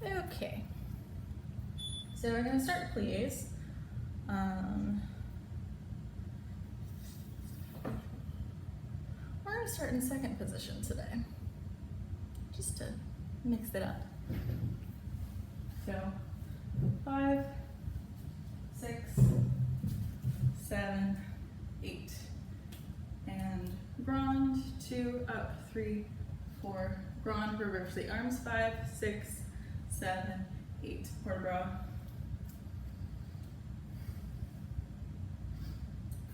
Okay, so we're going to start plies. We're going to start in second position today, just to mix it up. So 5, 6, 7, 8, and grand, 2, up, 3, 4, grand, reverse the arms, 5, 6, 7, 8, port de bras.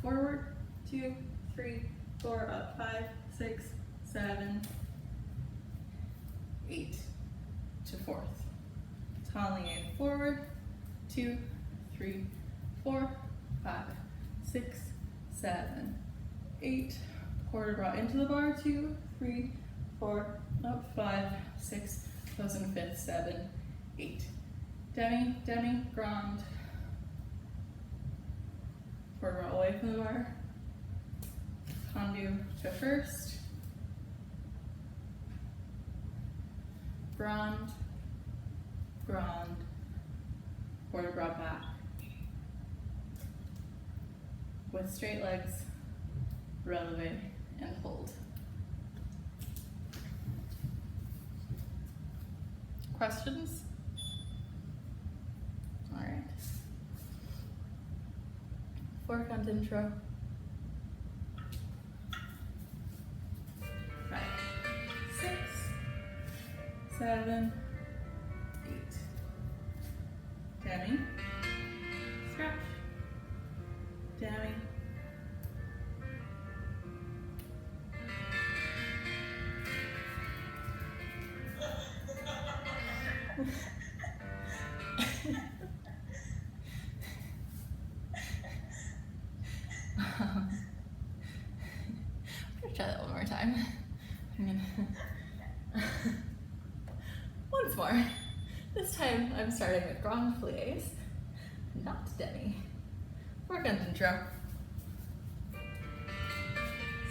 Forward, 2, 3, 4, up, 5, 6, 7, 8, to fourth. Taillier forward, 2, 3, 4, 5, 6, 7, 8, port de bras into the bar, 2, 3, 4, up, 5, 6, close in fifth, 7, 8. Demi, demi, grand. Port de bras away from the bar. Tendu to first. Grand, grand, port de bras back. With straight legs, releve and hold. Questions? All right. Four count intro. 5, 6, 7, 8. Demi. Stretch. Demi. I'm gonna try that one more time. Once more. This time I'm starting with grand plies, not demi. Four count intro.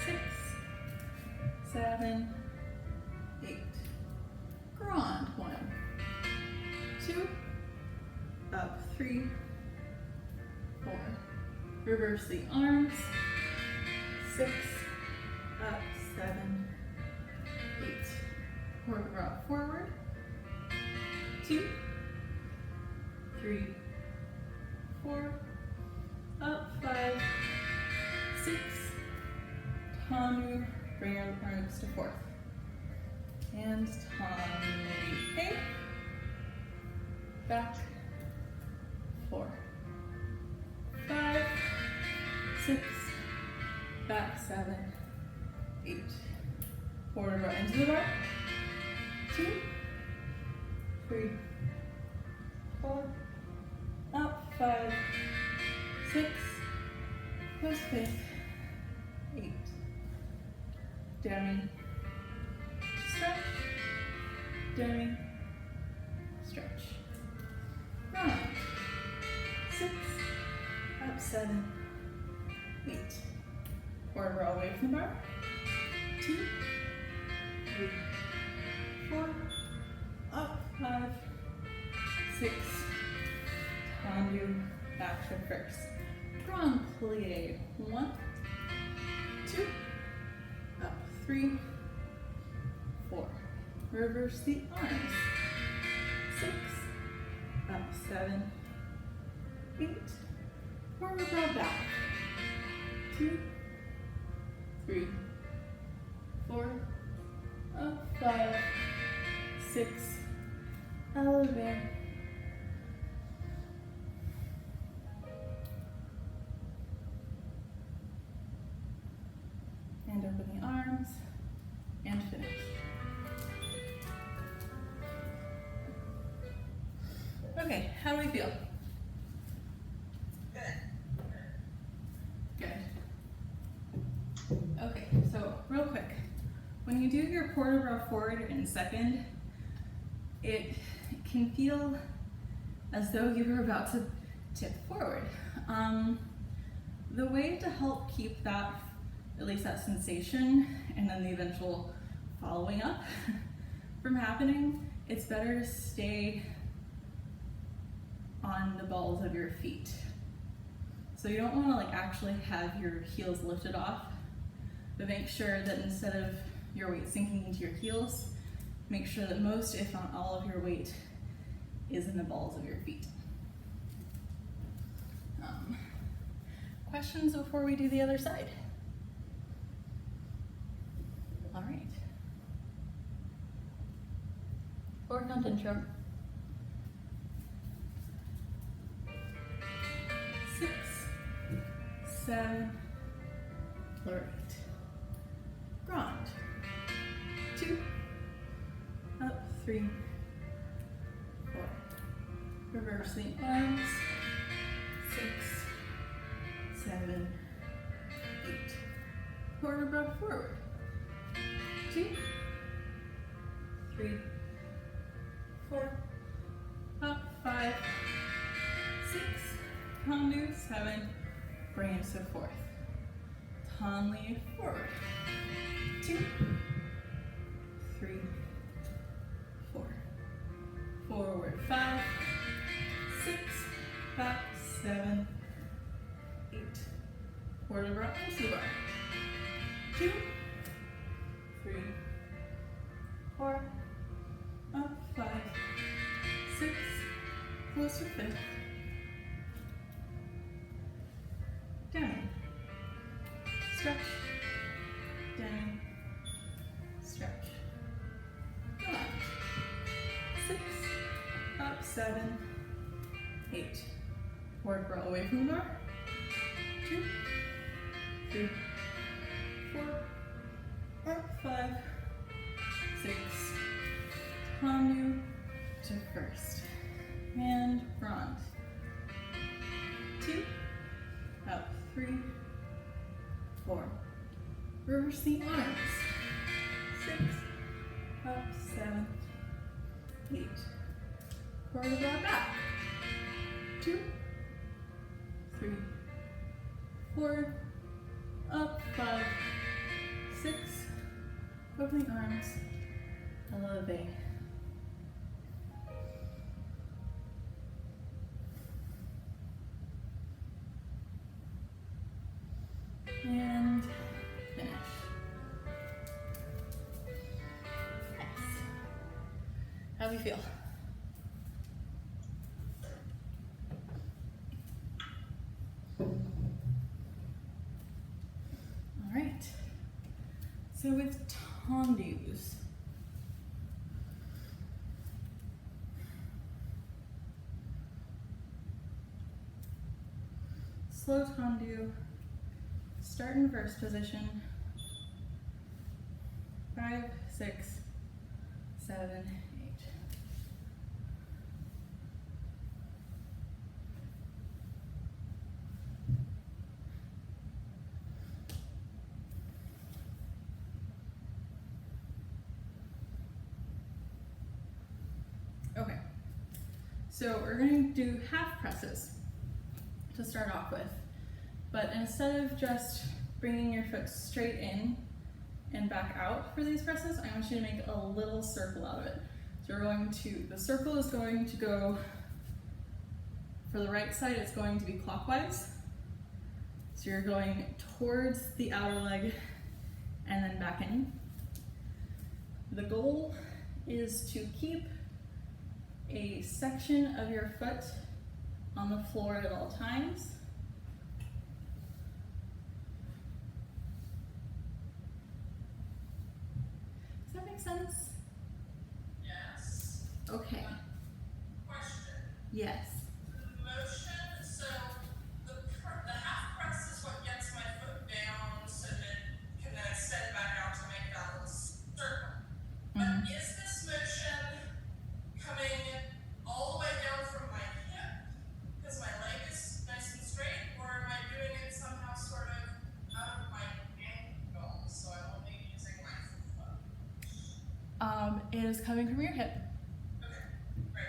6, 7, 8. Grand, 1, 2, up, 3, 4. Reverse the arms, 6, up, 7, 8. Port de bras forward, 2, 3, 4, up, 5, 6, tendu, bring our arms to fourth. And tendu, okay. Back, 4, 5, 6, back, 7, 8. Port de bras into the bar, 2, 3, 4, up, 5, 6, close fifth, 8. Demi, stretch, demi, stretch. Grand, 6, up, 7, 8. Port de bras away from the bar, 2, 3, 4, up, 5, 6, tendu, back to first. Grand plie, 1, 2, up, 3, 4. Reverse the arms, 6, up, 7, 8. Port de bras back, 2, 3, 4, up, 5, 6, elevate. And open the arms, and finish. Okay, how do we feel? Good. Okay, so real quick, when you do your port de bras forward in second, it can feel as though you were about to tip forward. The way to help keep that, at least that sensation, and then the eventual following up from happening it's better to stay on the balls of your feet. So you don't want to like actually have your heels lifted off, but make sure that instead of your weight sinking into your heels, make sure that most, if not all of your weight is in the balls of your feet. Questions before we do the other side? All right. Or count intro. 6, 7, lower 8. Grand. 2, up 3, 4. Reverse the arms. 6, 7, 8. Quarter breath forward. 2, 3, 4. Up 5, 6. Undo 7. Bring it to 4th. Tonley forward. 2, 3, 4. Forward 5, 6. Back 7, 8. Quarter breath into the bar. 2, 3, 4. Up 5, 6. Close to 5th. Down. Stretch. Down. Stretch. Come on. 6. Up 7. 8. Forward roll away from the bar. 2, 3, 4. Up 5. 6. Tondu to first. And front. 2. Up 3, 4. Reverse the arms. 6. Up 7, 8. Quarter block back. 2, 3, 4. Up 5, 6. Open the arms. Elevate. And finish. Nice. How do you feel? All right. So with tendus, slow tendu. Start in first position. 5, 6, 7, 8. Okay, so we're going to do half presses to start off with. But instead of just bringing your foot straight in and back out for these presses, I want you to make a little circle out of it. So we're going to, the circle is going to go, for the right side, it's going to be clockwise. So you're going towards the outer leg and then back in. The goal is to keep a section of your foot on the floor at all times. Does that make sense? Yes. Okay. Question. Yes. Motion, so the half press is what gets my foot down so that it can then extend back out to make that little circle. But is this motion coming all the way down from my hip because my leg is nice and straight, or am I doing it somehow sort of out of my ankle, so I'm only using my foot? It is coming from your hip. Okay, great.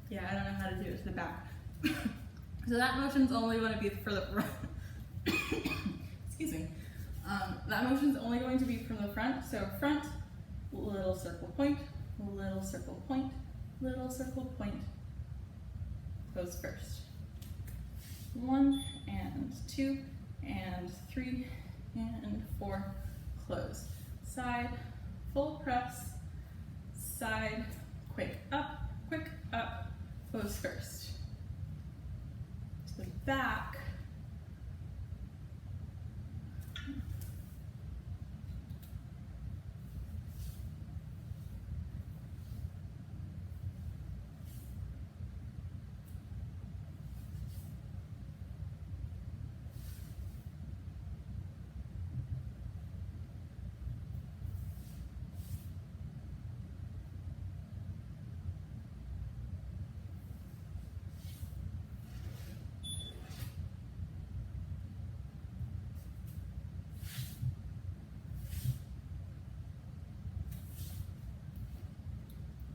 Yeah, I don't know how to do it to the back. So that motion's only going to be for the front. Excuse me. That motion's only going to be from the front. So front, little circle point, little circle point, little circle point. Goes first. 1 and 2 and 3 and 4. Close. Side, full press, side, quick up, close first. To the back.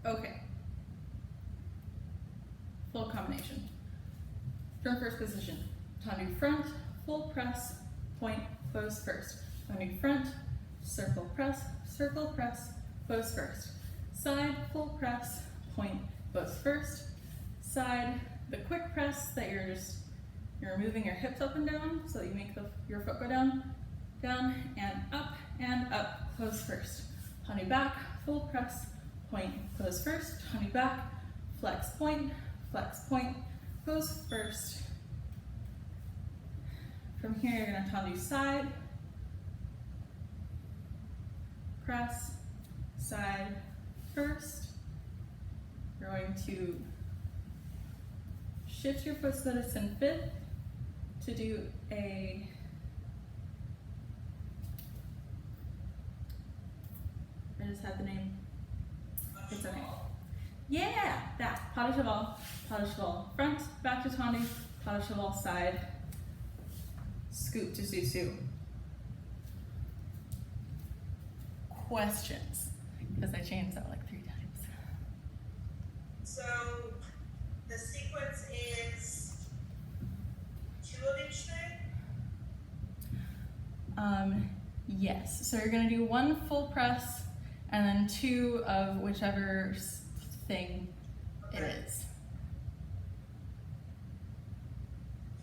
Okay. Full combination. From first position. Tendu front, full press, point, close first. Tendu front, circle press, close first. Side, full press, point, close first. Side, the quick press that you're moving your hips up and down so that you make your foot go down, and up, close first. Tendu back, full press, point, close first. Tendu back, flex point, close first. From here, you're going to tendu side, press, side, first. You're going to shift your foot so that it's in fifth to do a I just had the name. It's okay. Yeah, that. Pas de cheval. Front, back to tendu, pas de cheval, side, scoop to susu. Questions? Because I changed that like 3 times. So the sequence is 2 of each thing? Yes. So you're gonna do 1 full press and then 2 of whichever thing it is.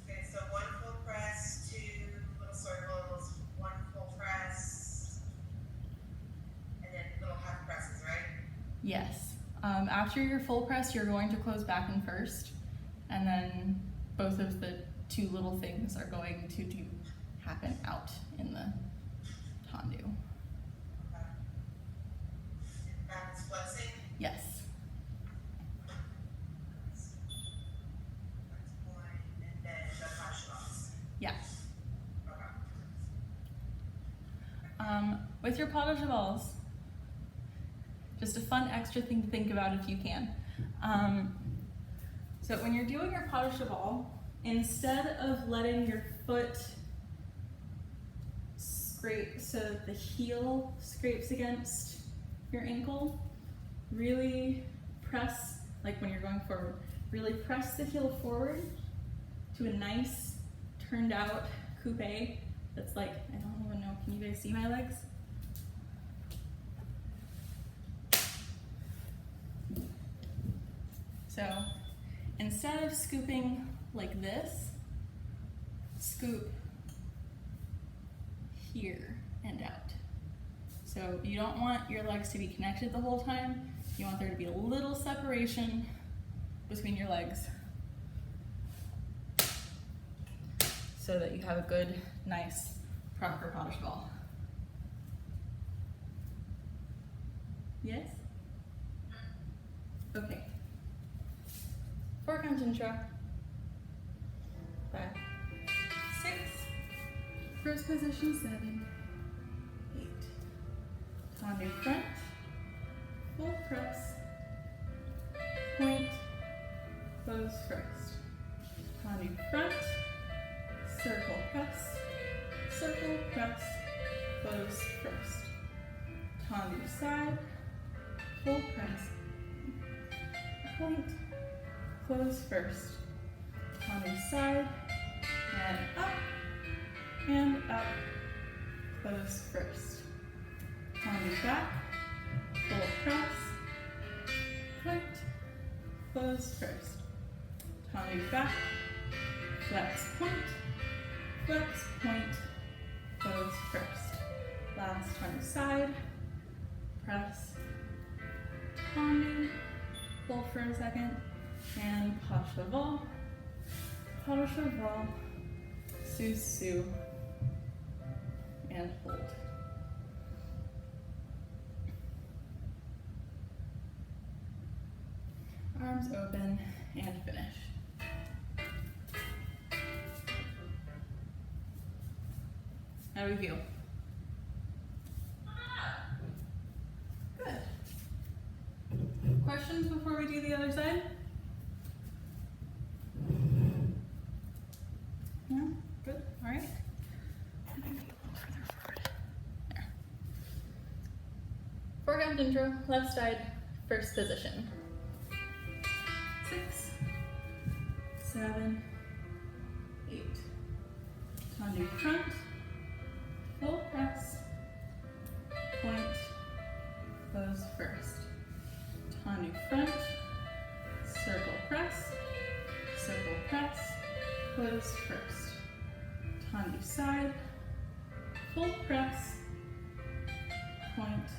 Okay, so 1 full press, 2 little circles, 1 full press, and then little half presses, right? Yes. After your full press, you're going to close back and first, and then both of the 2 little things are going to happen out in the tendu. Okay. Back is flexing. Yes. That's 1, and then the pas de chevals. Yeah. Okay. With your pas de chevals, just a fun extra thing to think about if you can. So when you're doing your pas de cheval, instead of letting your foot scrape so that the heel scrapes against your ankle, really press, like when you're going forward, really press the heel forward to a nice turned out coupe that's like, I don't even know, can you guys see my legs? So instead of scooping like this, scoop here and out. So you don't want your legs to be connected the whole time. You want there to be a little separation between your legs so that you have a good, nice, proper pas de cheval. Yes? Okay. 4 count intro. 5, 6. First position 7, 8. Tendu front, full press, point, close first. Tendu front, circle press, close first. Tendu side, full press, point, close first. Tendu side, and up, close first. Tendu back, full press, point, close first. Tendu back, flex point, close first. Last tendu side, press, tendu, pull for a second, and pas cheval, su, and hold. Arms open and finish. How do we feel? Good. Questions before we do the other side? No? Good? All right. There. Foreground intro, left side, first position. 6, 7, 8. Tendu front, full press, point, close first. Tendu front, circle press, close first. Tendu side, full press, point,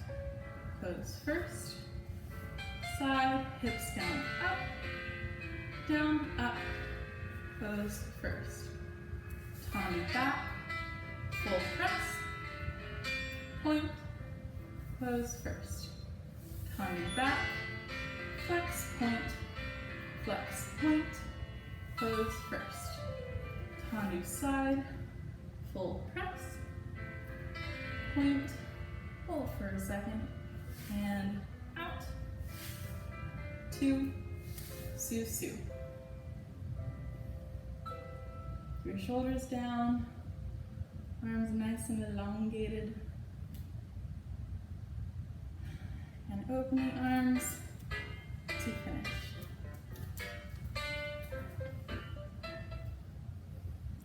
close first. Side, hips down, up, close first. Tendu back, full press, point, close first. Tendu back, flex point, close first. Tendu side, full press, point, hold for a second, and out. 2, su. Your shoulders down, arms nice and elongated. And opening arms to finish.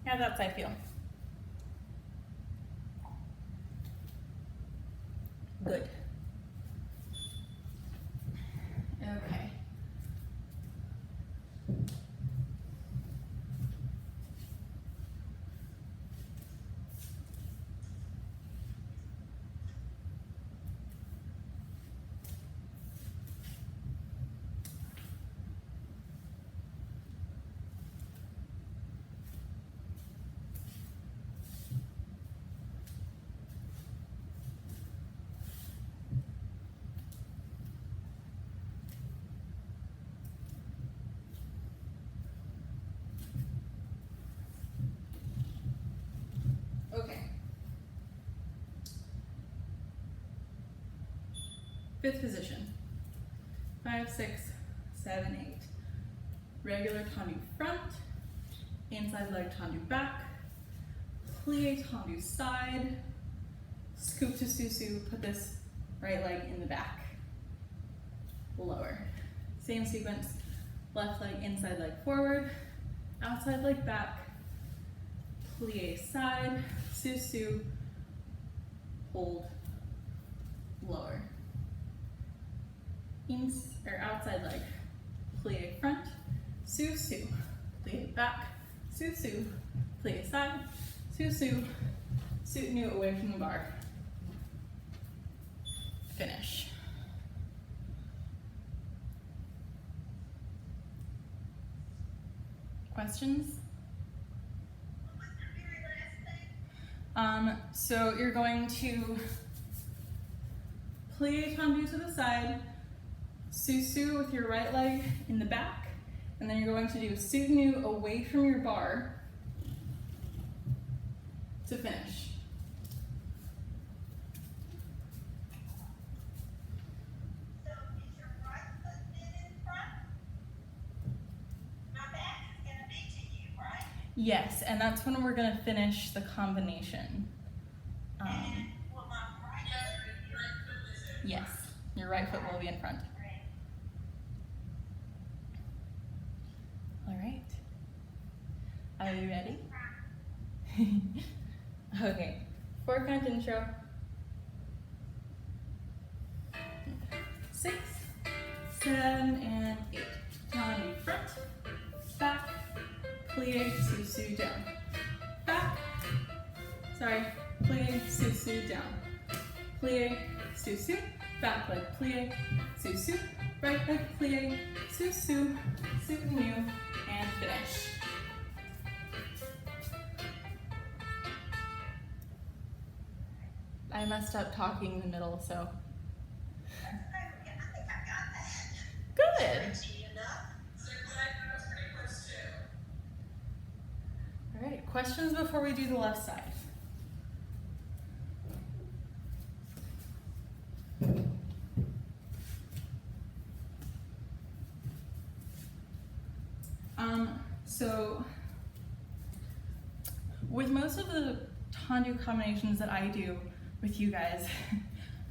How's that side feel? Good. Okay. Okay. 5th position. 5, 6, 7, 8. Regular tendu front, inside leg tendu back, plie tendu side, scoop to su, put this right leg in the back, lower. Same sequence, left leg inside leg forward, outside leg back, plie side, su, hold, lower. Outside leg, plie front, su, plie back, su, plie side, su, soutenu away from the bar. Finish. Questions? So you're going to plie tendu to the side, su with your right leg in the back, and then you're going to do soutenu away from your bar to finish. So is your right foot in front? My back is gonna be to you, right? Yes, and that's when we're gonna finish the combination. And will my right foot is in? Yes, your right foot will be in front. All right. Are you ready? Okay. 4 count intro. 6, 7, and 8. Tandu front, back, plie, susu down. Back, sorry, plie, susu down. Plie, susu, back leg plie, susu, right leg plie, susu, suku, and finish. I messed up talking in the middle, so. Good. All right, questions before we do the left side? So with most of the Tandu combinations that I do with you guys,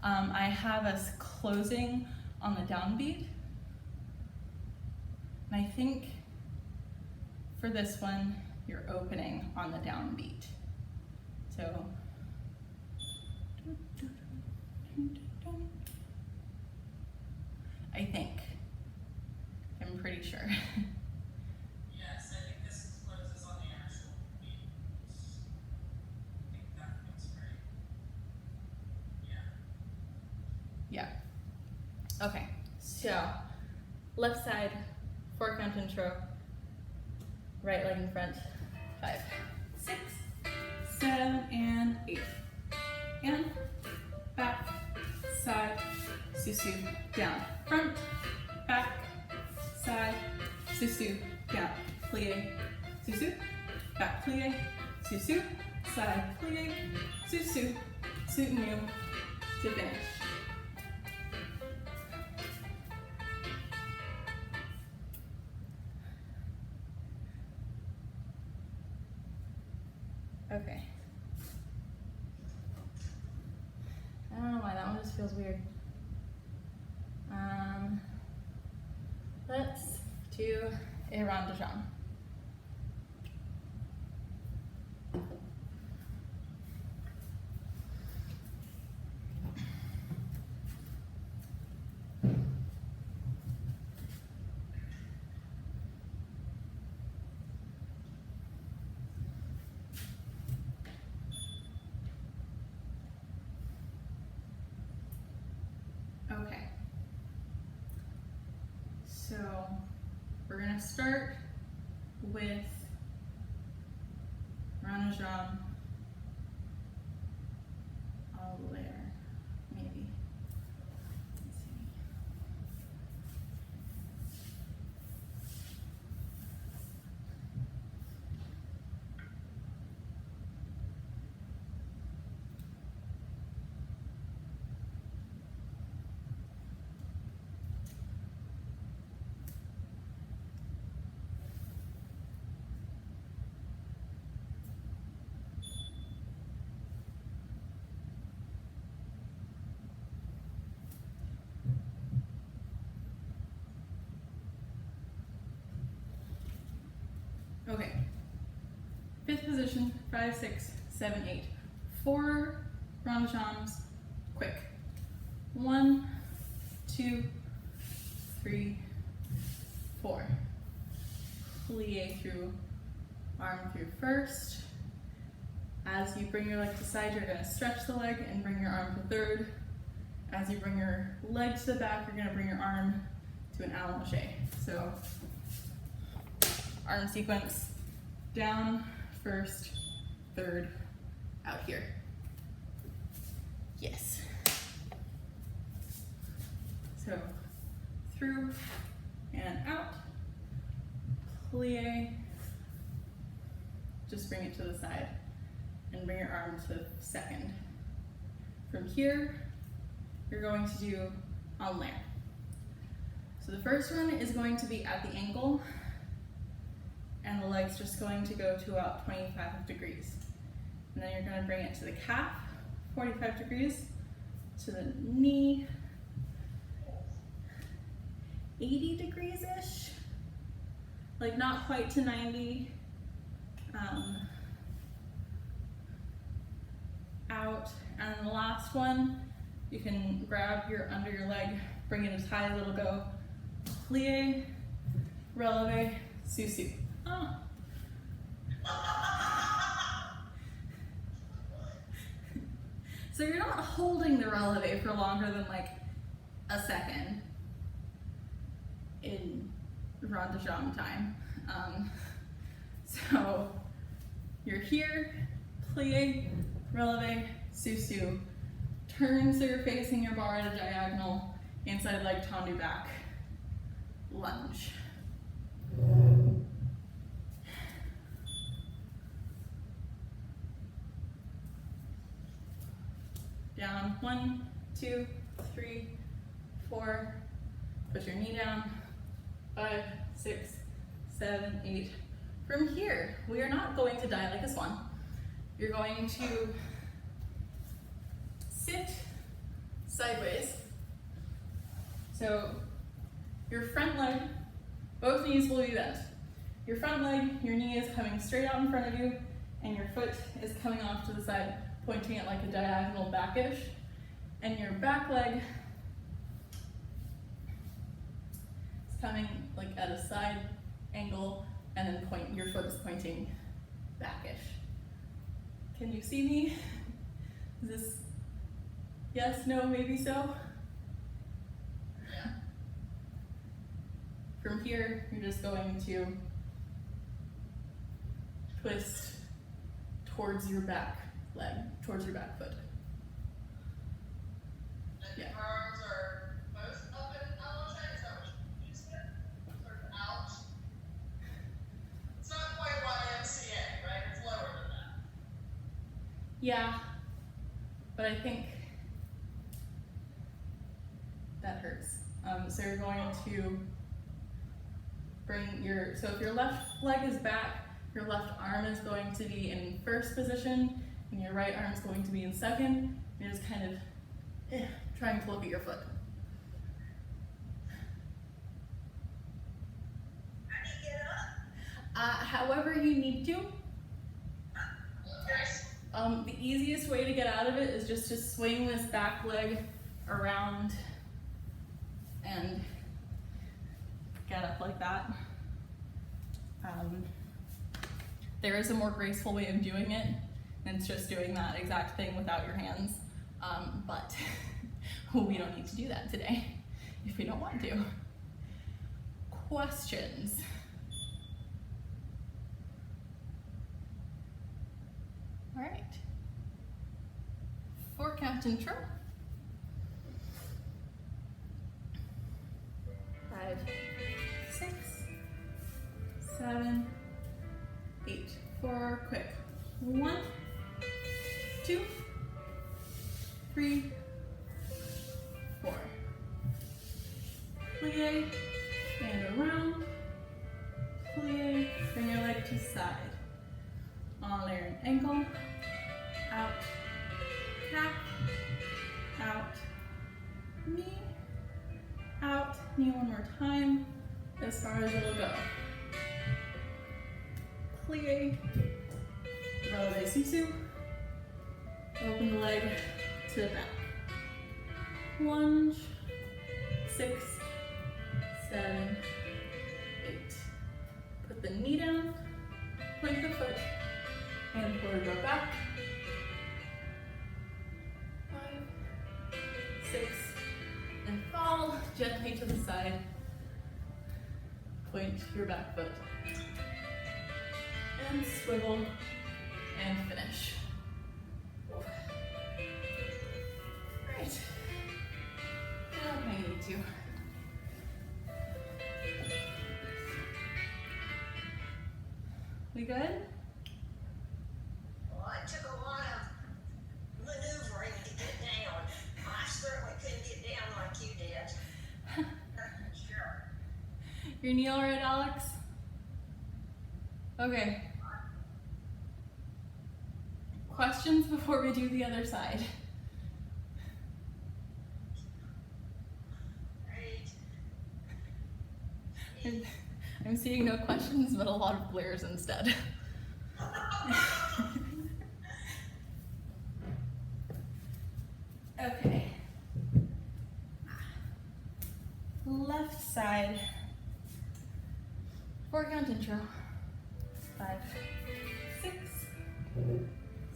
I have us closing on the downbeat. And I think for this one, you're opening on the downbeat. So, I think. I'm pretty sure. Yes, I think this closes on the actual beat. I think that feels right. Yeah. Yeah. Okay, so left side, 4 count intro, right leg in front, 5, 6, 7, and 8. And back, side, susu, down. Front, back, side, susu, down. Plie, susu, back plie, susu, side plie, susu, sutenu, to finish. Okay. I don't know why that one just feels weird. Let's do a rond de jambe. Okay. So we're gonna start with rond de jambe all the way there, maybe. Let's see. Okay. 5th position, 5, 6, 7, 8. 4 rond de jambes, quick. 1, 2, 3, 4. Plie through, arm through first. As you bring your leg to side, you're gonna stretch the leg and bring your arm to third. As you bring your leg to the back, you're gonna bring your arm to an allongé. So, arm sequence, down, first, third, out here. Yes. So, through and out, plie, just bring it to the side and bring your arm to second. From here, you're going to do en l'air. So the first one is going to be at the ankle, and the leg's just going to go to about 25 degrees. And then you're going to bring it to the calf, 45 degrees, to the knee, 80 degrees-ish. like not quite to 90. Out, and then the last one, you can grab your under your leg, bring it as high as it'll go. Plie, releve, sous-sus. Oh. So you're not holding the releve for longer than like a second in rond de jambe time. So you're here, plie, releve, sous-sus. Turn so you're facing your bar at a diagonal, inside leg tendu back, lunge. Down, 1, 2, 3, 4, put your knee down, 5, 6, 7, 8. From here, we are not going to die like a swan. You're going to sit sideways. So your front leg, both knees will be bent. Your front leg, your knee is coming straight out in front of you, and your foot is coming off to the side, pointing it like a diagonal backish. And your back leg is coming like at a side angle, and then your foot is pointing backish. Can you see me? Is this yes, no, maybe so? Yeah. From here, you're just going to twist towards your back leg, towards your back foot. And Yeah. the arms are both up and out, is that what you said? Sort of out. It's not quite YMCA, right? It's lower than that. Yeah, but I think that hurts. So you're going to bring so if your left leg is back, your left arm is going to be in first position, and your right arm is going to be in second. You're just kind of trying to look at your foot. How do you get up? However you need to. Okay. The easiest way to get out of it is just to swing this back leg around and get up like that. There is a more graceful way of doing it, and it's just doing that exact thing without your hands. But we don't need to do that today if we don't want to. Questions? All right. For count intro. 5, 6, 7, 8. 4, quick. 1, 2, 3, 4. Plie and around. Plie, bring your leg to side. On there, an ankle, out, calf, out, knee, out, knee one more time, as far as it'll go. Plie, releve sous-sus, open the leg to the back. Lunge, 6, 7, 8. Put the knee down, point the foot, and forward go back. 5, 6, and fall gently to the side. Point your back foot. And swivel and finish. Right. Now I need to. We good? Well, it took a lot of maneuvering to get down. I certainly couldn't get down like you did. Sure. Your knee all right, Alex? Okay. Questions before we do the other side? Great. I'm seeing no questions, but a lot of glares instead. Okay. Left side. 4 count intro. 5, 6,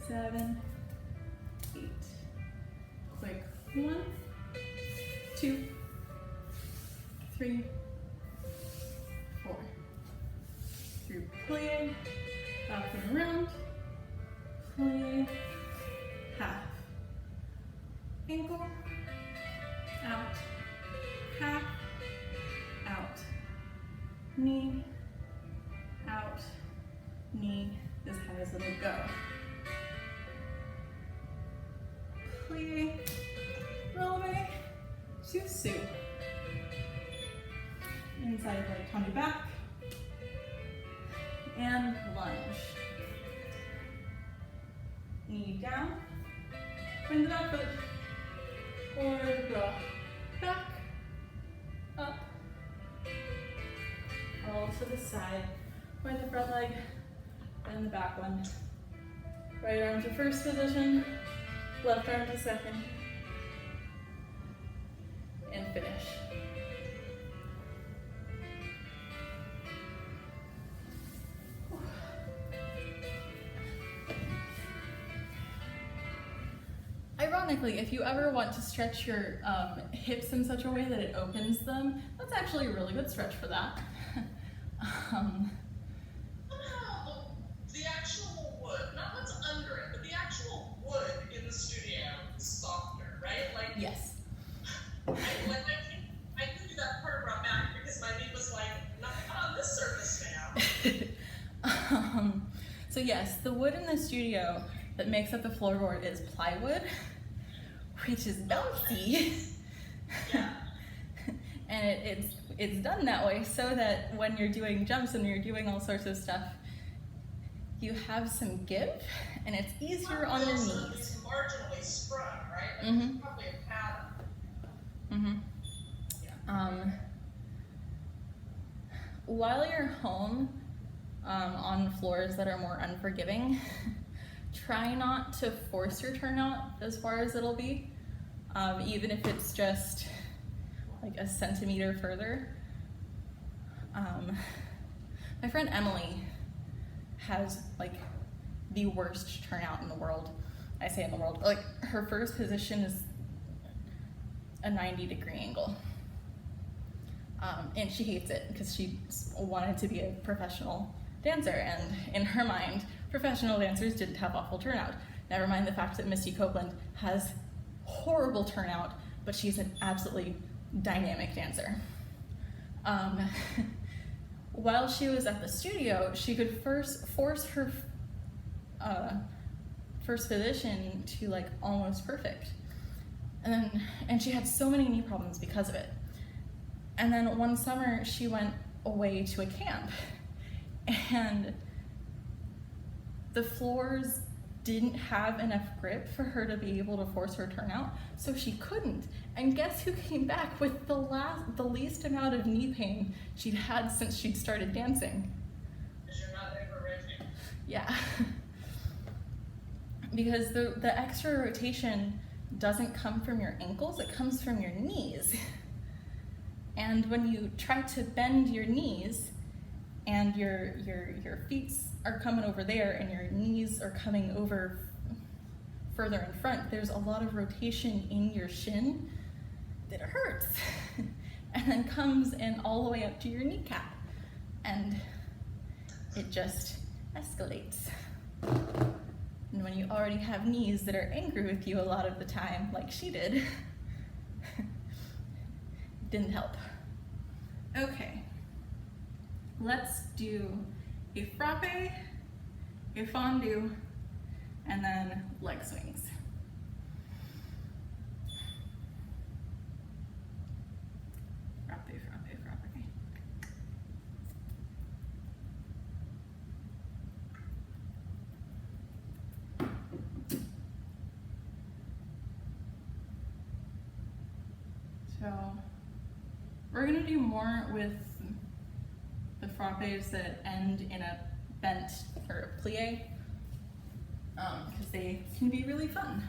7, 8. Quick. 1, 2, 3, 4. Through plie, up and around, plie, half. Ankle, out, half, out. Knee, out, knee, as high as it'll go. Plie, releve, susu. Inside leg, tummy back, and lunge. Knee down, bring the back foot, or draw back, up, all to the side. Point the front leg, bend the back one. Right arm to first position, left arm to second, and finish. Ironically, if you ever want to stretch your hips in such a way that it opens them, that's actually a really good stretch for that. Somehow the actual wood, not what's under it, but the actual wood in the studio is softer, right? Like, Yes. I couldn't do that part of my back because my knee was like, not on this surface now. So yes, the wood in the studio that makes up the floorboard is plywood, which is bouncy. Yeah. And it's done that way so that when you're doing jumps and you're doing all sorts of stuff, you have some give, and it's easier on your knees. It's marginally sprung, right? Like, Mhm. It's probably a pattern. Mm-hmm. Yeah. While you're home, on floors that are more unforgiving, try not to force your turnout as far as it'll be, even if it's just like a centimeter further. My friend Emily has like the worst turnout in the world. I say in the world, like her first position is a 90-degree angle. And she hates it because she wanted to be a professional dancer, and in her mind, professional dancers didn't have awful turnout. Never mind the fact that Misty Copeland has horrible turnout, but she's an absolutely dynamic dancer. While she was at the studio, she could first force her first position to like almost perfect. And she had so many knee problems because of it. And then one summer she went away to a camp, and the floors didn't have enough grip for her to be able to force her turnout, so she couldn't. And guess who came back with the least amount of knee pain she'd had since she'd started dancing? Because you're not over-rotating. Yeah. Because the extra rotation doesn't come from your ankles, it comes from your knees. And when you try to bend your knees and your feet are coming over there and your knees are coming over further in front, there's a lot of rotation in your shin that hurts. And then comes in all the way up to your kneecap. And it just escalates. And when you already have knees that are angry with you a lot of the time, like she did, didn't help. Okay, let's do a frappe, a fondue, and then leg swings. Frappe, frappe, frappe. So we're gonna do more with the the frappes that end in a bent or a plie, because they can be really fun.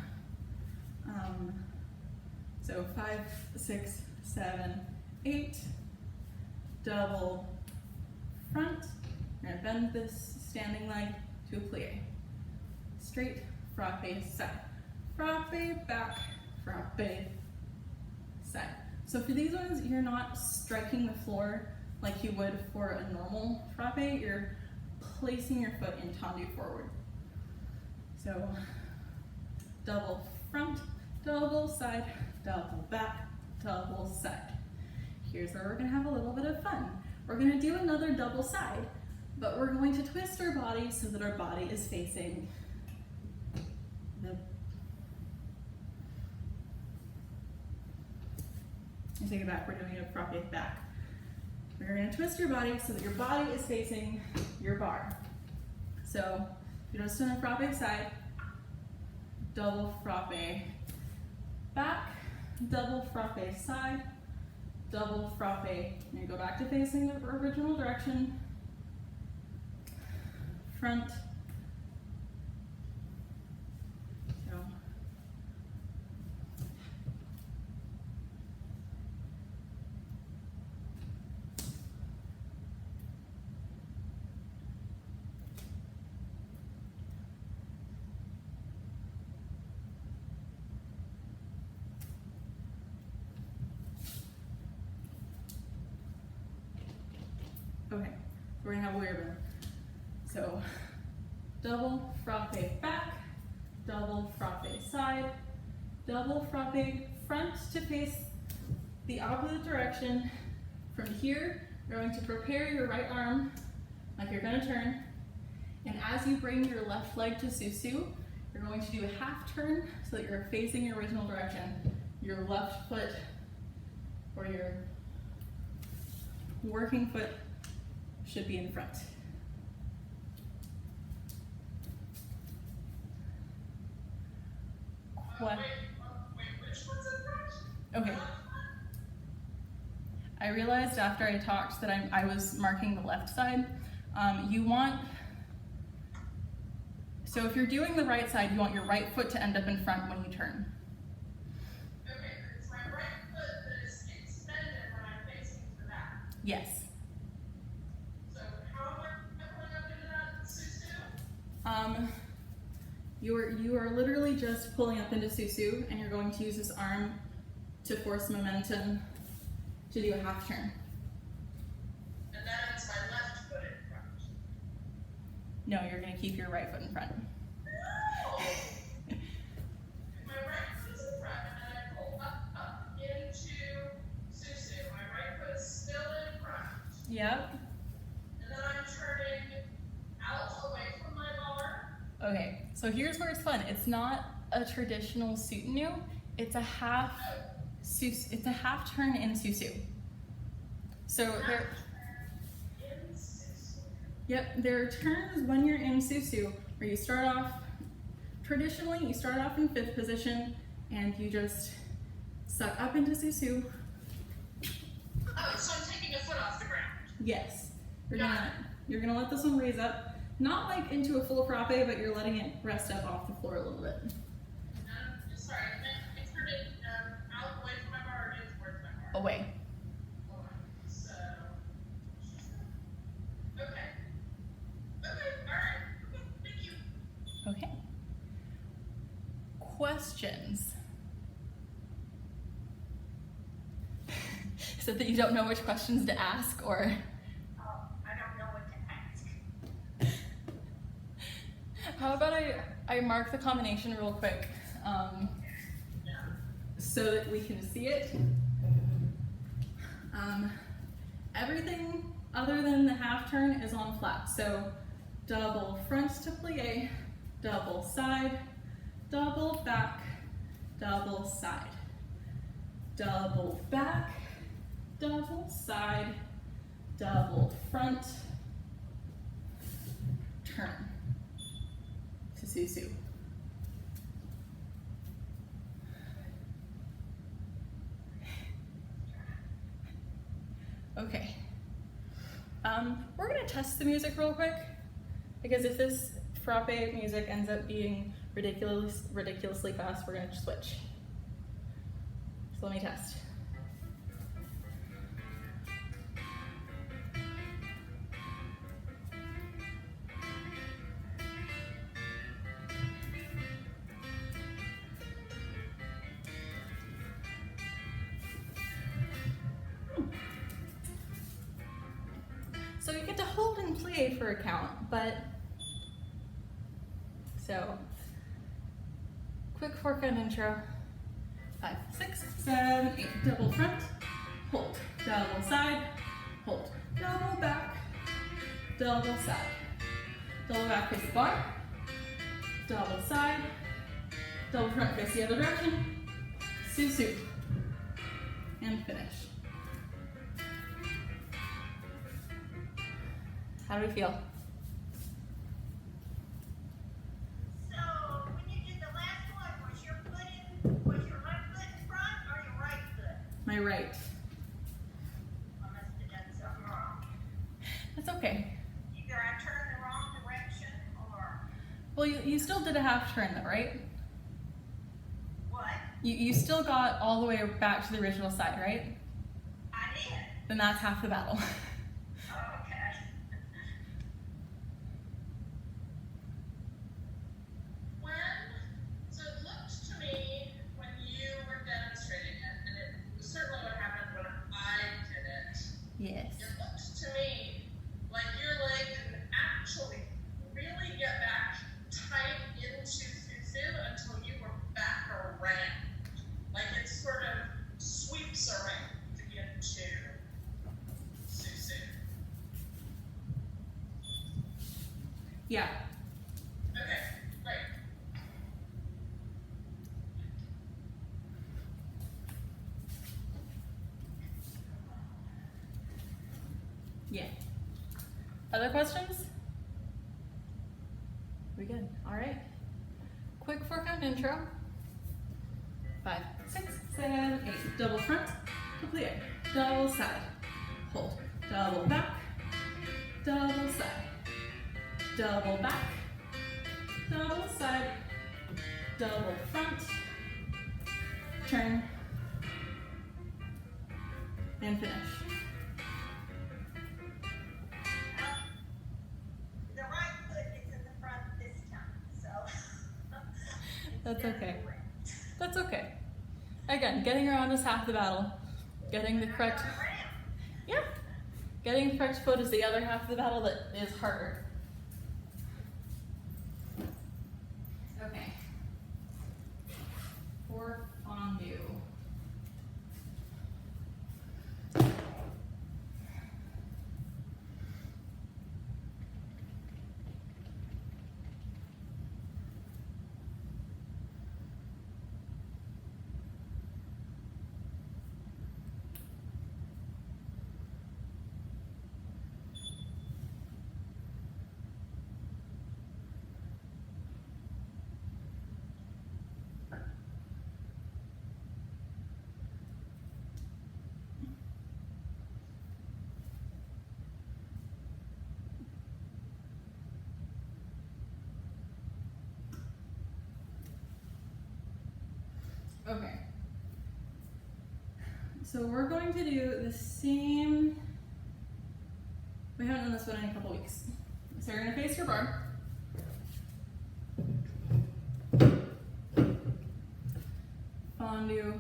So 5, 6, 7, 8, double front. We're gonna bend this standing leg to a plie. Straight, frappe, side. Frappe, back, frappe, side. So for these ones, you're not striking the floor like you would for a normal frappe. You're placing your foot in tendu forward. So double front, double side, double back, double side. Here's where we're gonna have a little bit of fun. We're gonna do another double side, but we're going to twist our body so that our body is facing the, I take it back, we're doing a frappe back. We're gonna twist your body so that your body is facing your bar. So you're just in a frappe side, double frappe back, double frappe side, double frappe, and you go back to facing the original direction, front, so. Okay, we're gonna have a weird one. So, double frappe back, double frappe side, double frappe front to face the opposite direction. From here, you're going to prepare your right arm like you're gonna turn. And as you bring your left leg to susu, you're going to do a half turn so that you're facing your original direction. Your left foot or your working foot should be in front. What? Wait, which one's in front? Okay. I realized after I talked that I was marking the left side. You want, so if you're doing the right side, you want your right foot to end up in front when you turn. Okay, it's my right foot that is extended when I'm facing to the back. Yes. So how am I pulling up into that susu? You are literally just pulling up into susu, and you're going to use this arm to force momentum to do a half turn. And that is my left foot in front. No, you're going to keep your right foot in front. No! My right foot is in front, and then I pull up into susu. My right foot is still in front. Yep. And then I'm turning out away from my bar. Okay, so here's where it's fun. It's not a traditional soutenu. It's a half it's a half turn in susu. So there, In susu. yep, there are turns when you're in susu where you start off, traditionally you start off in 5th position and you just suck up into susu. Oh, so I'm taking a foot off the ground. Yes, you're gonna let this one raise up, not like into a full frappe, but you're letting it rest up off the floor a little bit. Sorry, I turned it out away from my bar and towards my bar. Away. So, okay. Okay, alright. Okay, thank you. Okay. Questions? Is it that you don't know which questions to ask, or? I don't know what to ask. How about I mark the combination real quick, so that we can see it. Everything other than the half turn is on flat. So double front to plie, double side, double back, double side, double back, double side, double front, turn to susu. Okay. We're gonna test the music real quick, because if this frappe music ends up being ridiculously fast, we're gonna switch. So let me test. So you get to hold and play for a count, but so quick four count intro. 5, 6, 7, 8. Double front, hold, double side, hold, double back, double side, double back face the bar, double side, double front face the other direction, sous-sus, and finish. How do we feel? So, when you did the last one, was your left foot in front or your right foot? My right. I must have done something wrong. That's okay. Either I turned the wrong direction or Well, you still did a half turn though, right? what? You still got all the way back to the original side, right? I did. Then that's half the battle. Oh, okay. So it looked to me when you were demonstrating it, and it was certainly what happened when I did it. Yes. It looked to me like your leg didn't actually really get back tight into Susu until you were back around. Like it sort of sweeps around to get to Susu. Yeah. Okay, great. Yeah. Other questions? We good? All right. Quick four count intro. 5, 6, 7, 8. Double front, plie, double side, hold, double back, double side, double back, double side, double front, turn, and finish. The right foot is in the front this time, so. That's okay. That's okay. Again, getting around is half the battle. Getting the correct, yeah, getting the correct foot is the other half of the battle that is harder. Okay. For fondue. Okay. So we're going to do the same. We haven't done this one in a couple weeks. So you're gonna face your bar. Fondue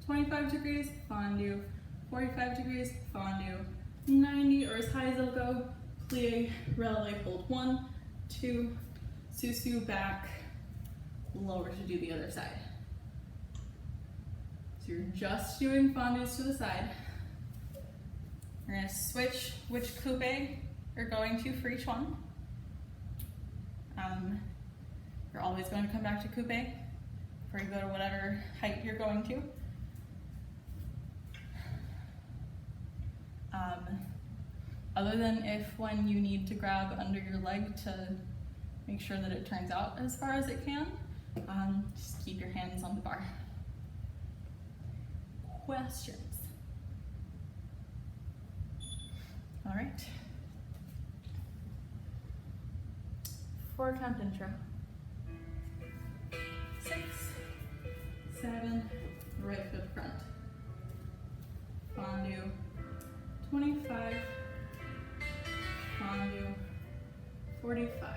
25 degrees, fondue 45 degrees, fondue 90 or as high as it'll go. Plie, releve, hold 1, 2, sous-sus back, lower to do the other side. So you're just doing fondues to the side. You're gonna switch which coupe you're going to for each one. You're always going to come back to coupe before you go to whatever height you're going to. Other than if when you need to grab under your leg to make sure that it turns out as far as it can, just keep your hands on the bar. Questions? All right, 4 count intro. 6, 7, right foot front. Fondue, 25, fondue, 45.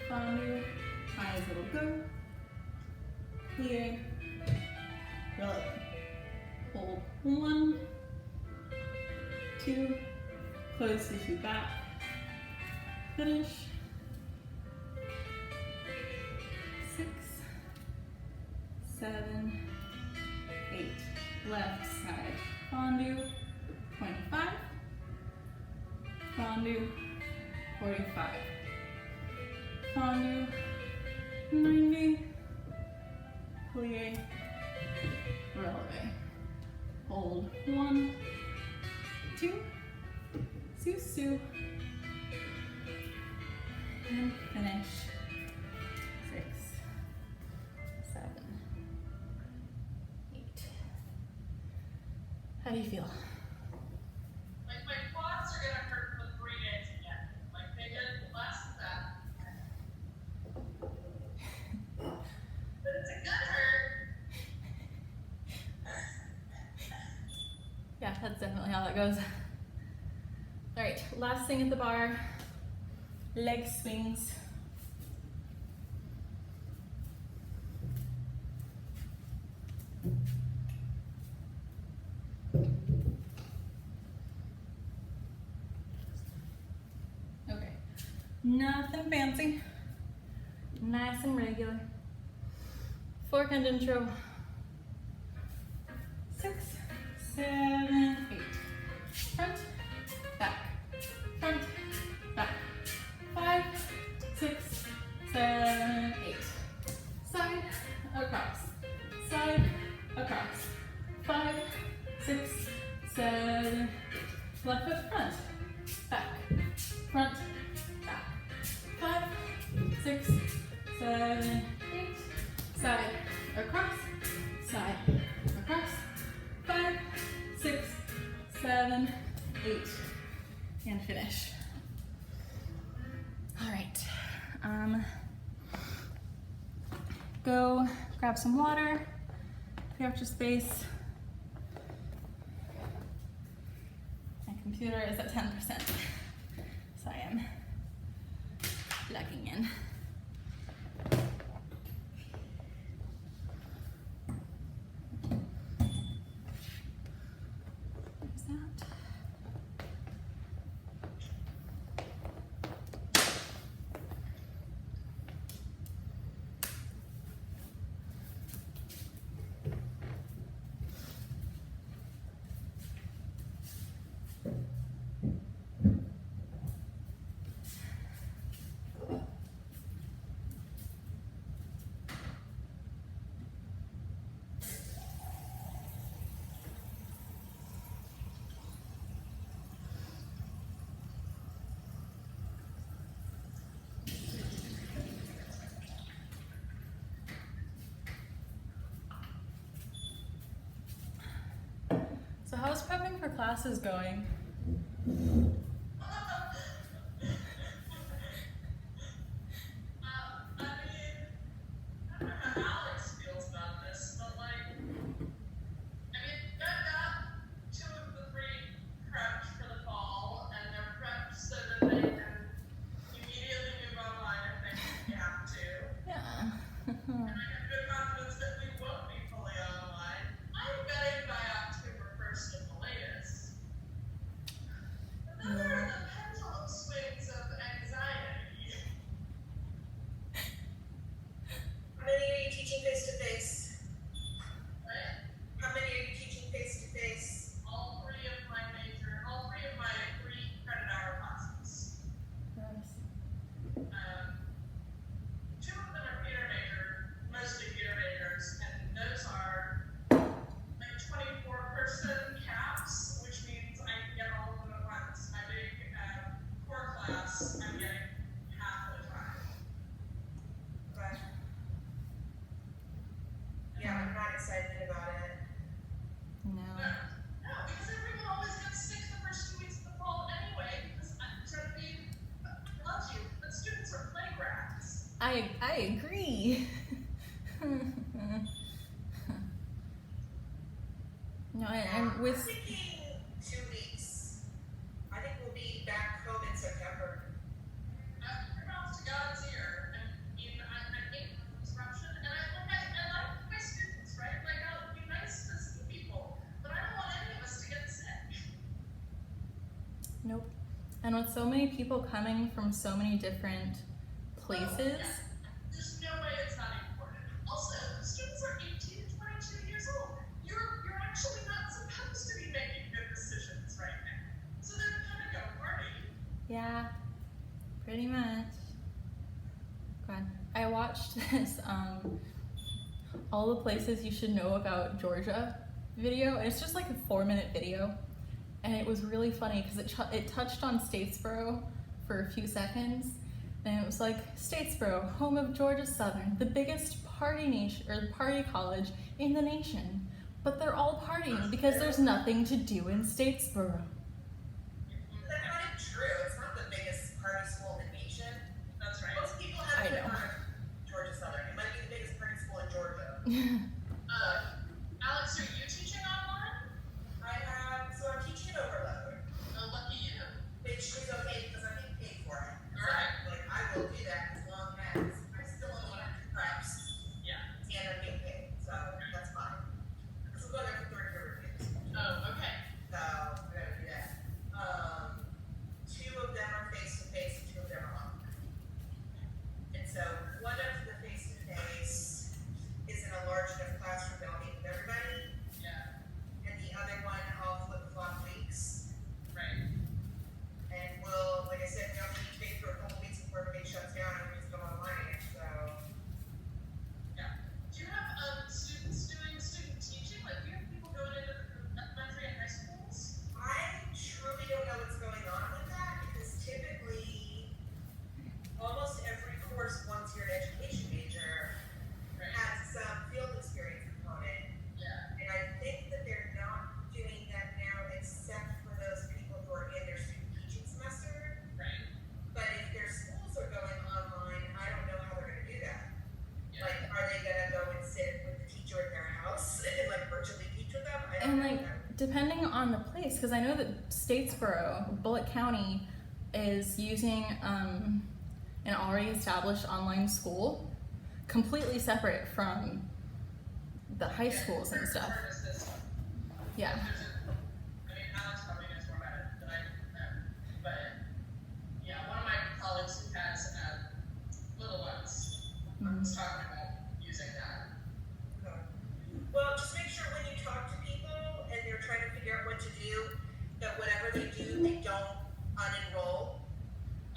Fondue, high as it'll go. Plie, releve. Hold 1, 2, close tissue back. Finish. 6, 7, 8. Left side fondue, 25. Fondue, 45. Fondue, 90. Plie, releve. Hold 1, 2, sous-sus, and finish. 6, 7, 8. How do you feel? Like my quads are gonna hurt for 3 days again. Like they did last that. But it's a good hurt. Yeah, that's definitely how that goes. All right, last thing at the bar, leg swings. Okay, nothing fancy, nice and regular. 4 count intro. 6, 7, 8. Front, back, front, back. 5, 6, 7, 8. Side, across, side, across. 5, 6, 7, 8. Left foot front, back, front, back. 5, 6, 7, 8. Side, across, side, across. 5, 6, 7, 8. And finish. All right. Go grab some water. Clear out your space. My computer is at 10%, so I am plugging in. There's that. So how's prepping for classes going? I don't know how Alex feels about this, but like, I've got 2 of the 3 prepped for the fall, and they're prepped so that they can immediately move online if they have to. Yeah. And I have good confidence that we won't be fully online. I'm betting by October 1st at the latest. Another I agree. No, and I'm with thinking 2 weeks. I think we'll be back home in September. Your mouth to God's ear, and I hate disruption, and I like my students, right? Like, I'll be nice to see people, but I don't want any of us to get sick. nope. And with so many people coming from so many different places, There's no way it's not important. Also, students are 18 to 22 years old. You're actually not supposed to be making good decisions right now. So they're gonna go party. yeah, pretty much. God, I watched this all the places you should know about Georgia video, and it's just like a 4-minute video, and it was really funny because it touched on Statesboro for a few seconds, and it was like, Statesboro, home of Georgia Southern, the biggest party college in the nation, but they're all partying because there's nothing to do in Statesboro. That's not even true. It's not the biggest party school in the nation. That's right. Most people I haven't know. heard of Georgia Southern. It might be the biggest party school in Georgia. Alex, are you teaching online? So I'm teaching at Overload, Oh, lucky you. which is okay because I'm being paid for it. Right. Like, I will do that as long as I still don't want to preps Yeah. and I'm getting paid. So that's fine. Because I'm going there for 3 year reviews. Oh, okay. So I gotta do that. 2 of them are face to face and 2 of them are online. And so one of the face to face is in a large enough classroom that'll meet with everybody, Yeah. and the other one I'll flip flop weeks. Right. And we'll, like I said, we only need to pay for a couple weeks before everybody shuts down and we just go online again. So Yeah. Do you have students doing student teaching? Like, do you have people going into elementary and high schools? I truly don't know what's going on with that because typically almost every course once you're an education major Right. has some field experience component. Yeah. And I think that they're not doing that now except for those people who are in their student teaching semester. Right. But if their schools are going online, I don't know how they're gonna do that. Yeah. Like, are they gonna go and sit with the teacher at their house and like virtually teach with them? I don't And know. like, depending on the place, because I know that Statesboro, Bullitt County, is using an already established online school, completely separate from the high schools and stuff. Where is this one? Yeah. I mean, Alex probably knows more about it than I do, but yeah, one of my colleagues who has little ones was talking about using that. Well, just make sure when you talk to people and they're trying to figure out what to do, that whatever they do, they don't unenroll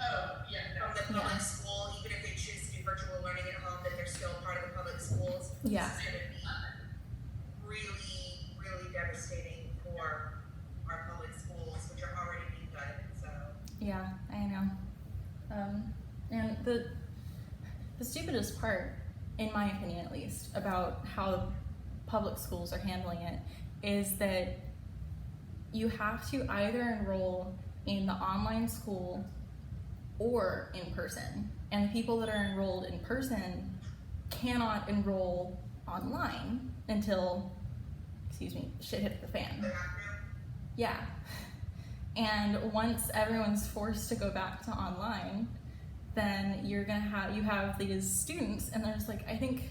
Oh, yeah, from the Yeah. public school, even if they choose to do virtual learning at home, that they're still part of the public schools. Yeah. It's gonna be really, really devastating for our public schools, which are already being gutted, so. Yeah, I know. And the stupidest part, in my opinion at least, about how public schools are handling it is that you have to either enroll in the online school or in person. And the people that are enrolled in person cannot enroll online until, shit hit the fan. They're not real. Yeah. And once everyone's forced to go back to online, then you have these students, and there's like, I think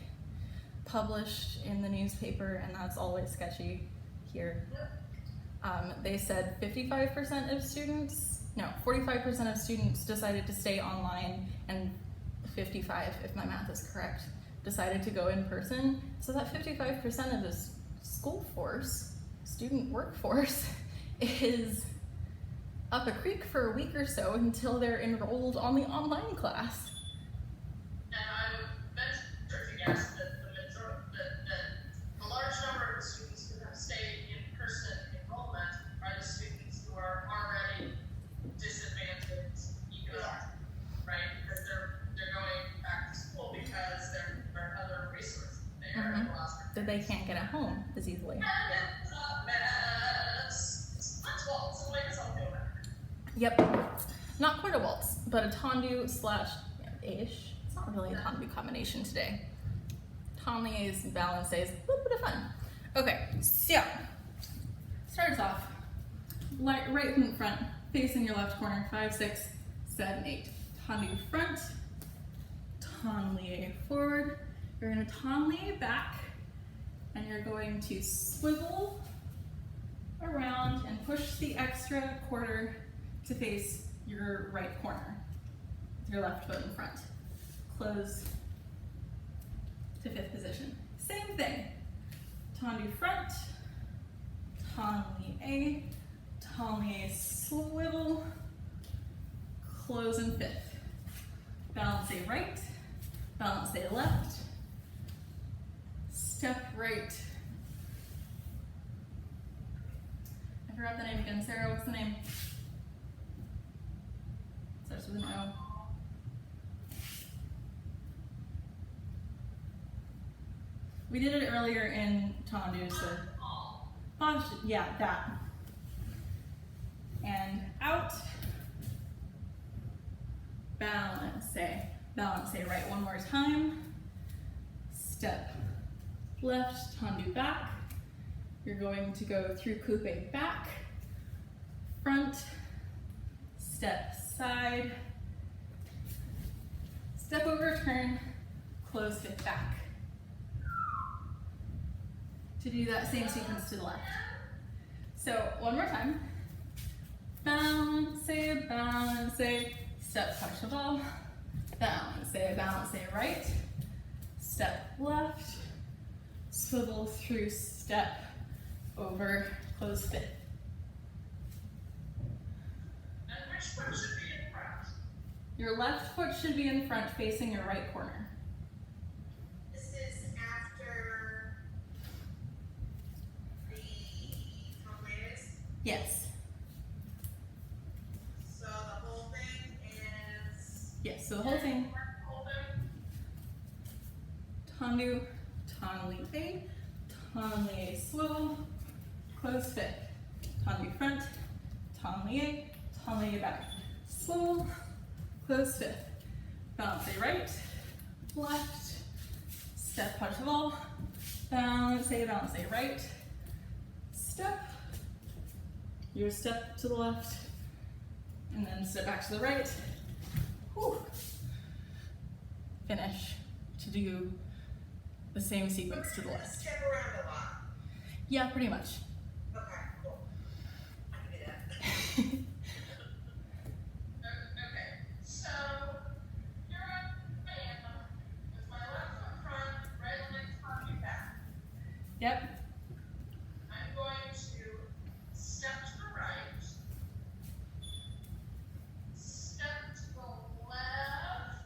published in the newspaper, and that's always sketchy here. They said 45% of students, no, 45% of students decided to stay online, and 55, if my math is correct, decided to go in person. So that 55% of the school force, student workforce, is up a creek for a week or so until they're enrolled on the online class. And I would venture to guess that the large number of students who have stayed in person enrollment are the students who are already disadvantaged economically, right? Because they're going back to school because there are other resources there. Mhm. Not That they can't get at home as easily. waltz, so make us all feel better. Yep. Not quite a waltz, but a tendu slash ish. It's not really a tendu combination today. Tendu and balance is a little bit of fun. Okay, so start us off. Right in front, facing your left corner. 5, 6, 7, 8. Tendu front, tendu forward. You're gonna tendu back, and you're going to swivel around and push the extra quarter to face your right corner with your left foot in front. Close to 5th position. Same thing. Tendu front, tendu swivel, close in 5th. Balance A right, balance A left, step right. I forgot the name again. Sarah, what's the name? Starts with an O. We did it earlier in tendu, so yeah, that. And out, balance A right one more time. Step left, tendu back. You're going to go through coupe back, front, step side, step over, turn, close 5th back. To do that same sequence to the left. So one more time. Balance A, step touch the ball. Balance A right, step left, swivel through step over, close 5th. And which foot should be in front? Your left foot should be in front facing your right corner. This is after the Tomatoes. Yes. So the whole thing is. Yes, so the whole thing. Tendu A, tendu A swivel, close 5th. Tendu front, tendu A back. Swivel, close 5th. Balance A right, left, step touch the ball. Balance A right, step, your step to the left, and then step back to the right. Whew. Finish to do the same sequence to the left. Step around a lot. Yeah, pretty much. Okay, cool. I can do that. Okay, so here I am with my left foot front, right leg tendu back. Yep. I'm going to step to the right, step to the left,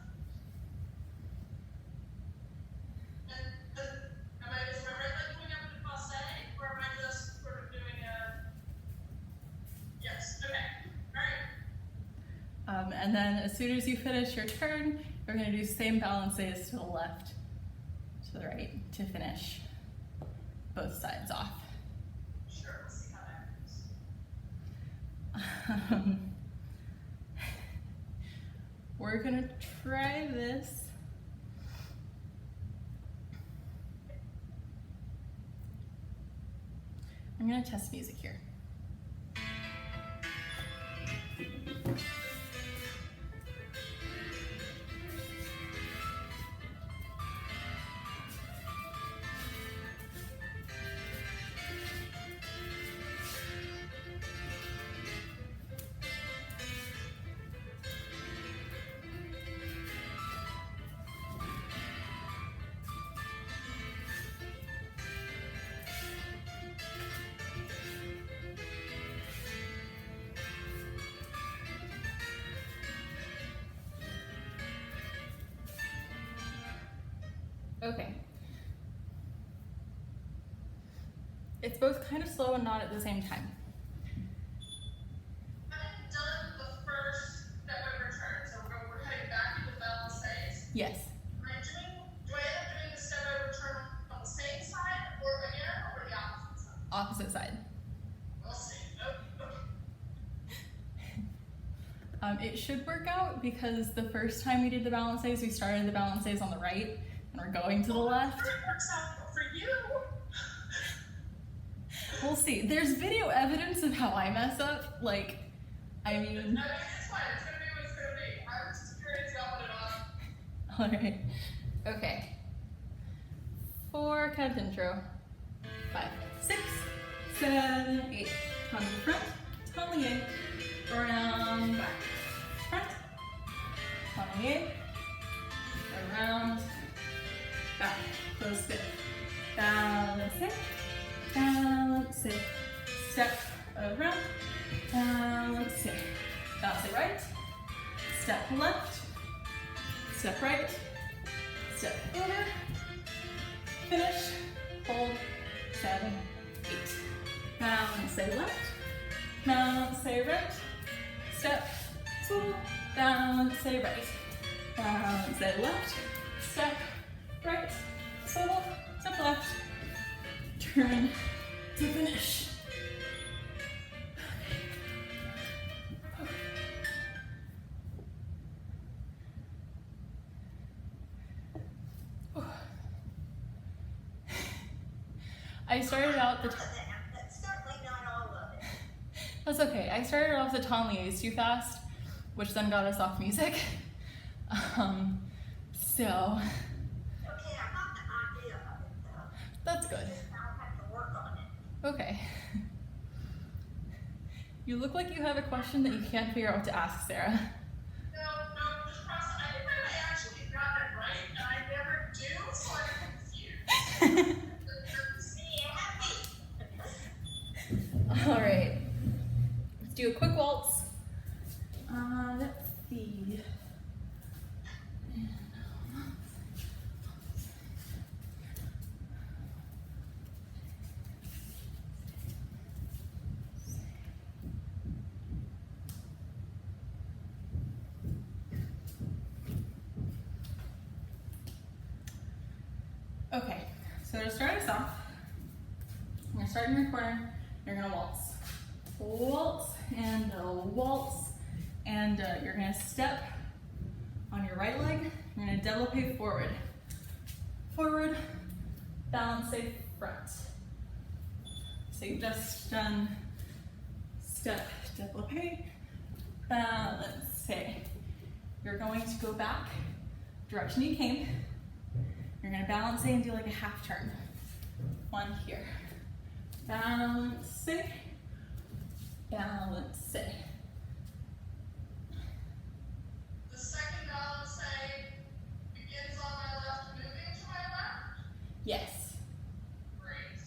and is my right leg going up to passe, or am I just sort of doing a? Yes. Okay. All right. And then as soon as you finish your turn, you're going to do same balances to the left, to the right to finish both sides off. Sure. We'll see how that goes. We're going to try this. I'm going to test music here. Okay. It's both kind of slow and not at the same time. Having done the first step over turn, so we're heading back into balances. Yes. Do I end up doing the step over turn on the same side or again or the opposite side? Opposite side. We'll see. It should work out because the first time we did the balances, we started the balances on the right and we're going to the left. It works out for you. We'll see. There's video evidence of how I mess up. Like, I mean... It's fine. It's gonna be what it's gonna be. I was just curious about what it was. Alright. Okay. 4 count intro. 5, 6, 7, 8. On the front, tablier, around, back, front, tablier, around, back, close fit, balance it, step around, balance it right, step left, step right, step over, finish, hold, 7, 8. Balance left, balance right, step, swivel, balance right, balance left, step right, swivel, step left, turn to finish. I started out the Certainly not all of it. That's okay. I started off the tabliers too fast, which then got us off music. So Okay, I got the idea of it though. that's good. I'll have to work on it. Okay. You look like you have a question that you can't figure out what to ask, Sarah. No, just trust. I think I actually got it right, and I never do, so I'm confused. All right. Let's do a quick waltz. Let's see. Okay, so to start us off, I'm gonna start in your corner. You're gonna waltz, waltz, and waltz, and you're gonna step on your right leg. You're gonna développé forward, forward, balance front. So you've just done step, développé, balance. You're going to go back, direction you came. You're gonna balance and do like a half turn. 1 here. Balance, balance. The second balance begins on my left, moving to my left. Yes. Great.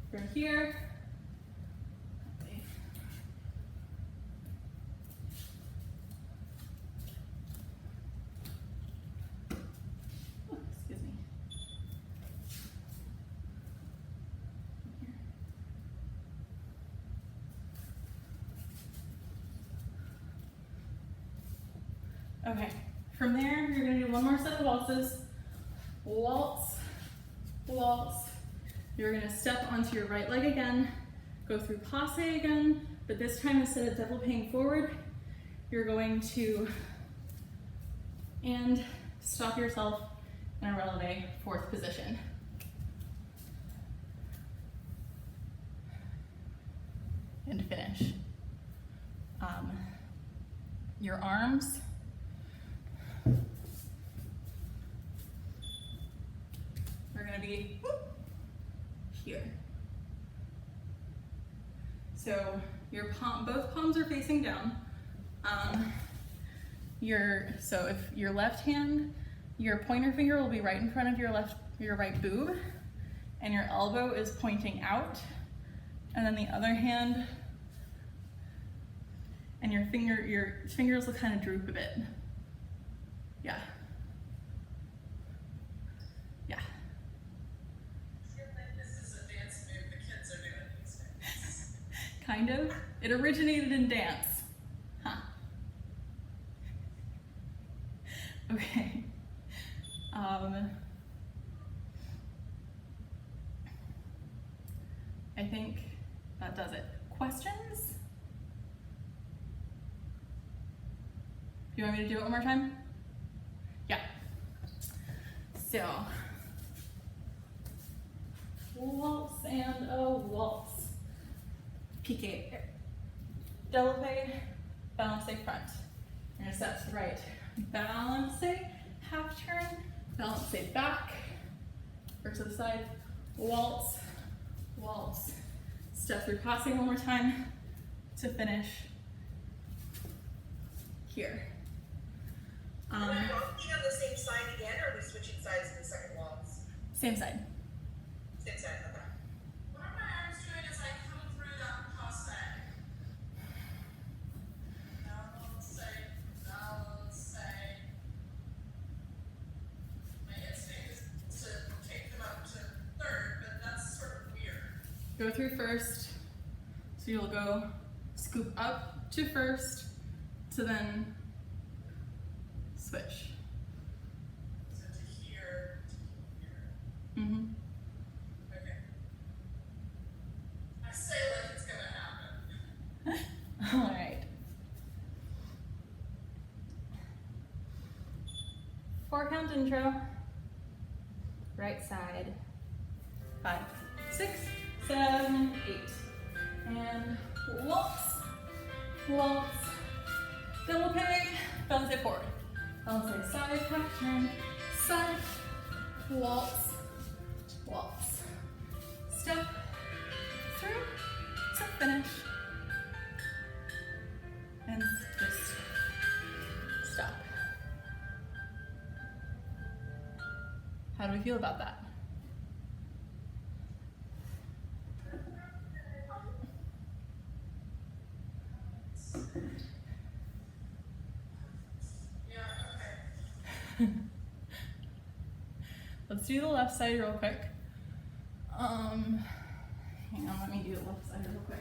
From here. Oh, excuse me. Okay, from there, you're gonna do one more set of waltzes. Waltz, waltz. You're gonna step onto your right leg again, go through passe again, but this time instead of développéing forward, you're going to, and stop yourself in a releve, 4th position. And finish. Your arms are gonna be here. So your both palms are facing down. So if your left hand, your pointer finger will be right in front of your right boob, and your elbow is pointing out, and then the other hand, and your fingers will kind of droop a bit. Yeah. Yeah. This is a dance move the kids are doing these days. Kind of. It originated in dance. Huh. Okay. I think that does it. questions? Do you want me to do it one more time? Yeah. So, waltz and a waltz. Piqué, développé, balancé front. You're gonna step to the right. Balancé, half turn, balancé back, or to the side, waltz, waltz. Step through passing one more time to finish here. Am I walking on the same side again, or are we switching sides in the second waltz? Same side. Same side, okay. What are my arms doing as I come through that passe? Balance. My instinct is to take them up to third, but that's sort of weird. Go through first. So you'll go scoop up to first, to then switch. So to here, Mm-hmm. Okay. I say like it's gonna happen. All right. 4 count intro. Right side. 5, 6, 7, 8. And waltz, waltz, développé, balancé forward. Balancé side, half turn, side, waltz, waltz. Step through to finish. And just stop. How do we feel about that? Yeah, okay. Let's do the left side real quick. Hang on, let me do the left side real quick.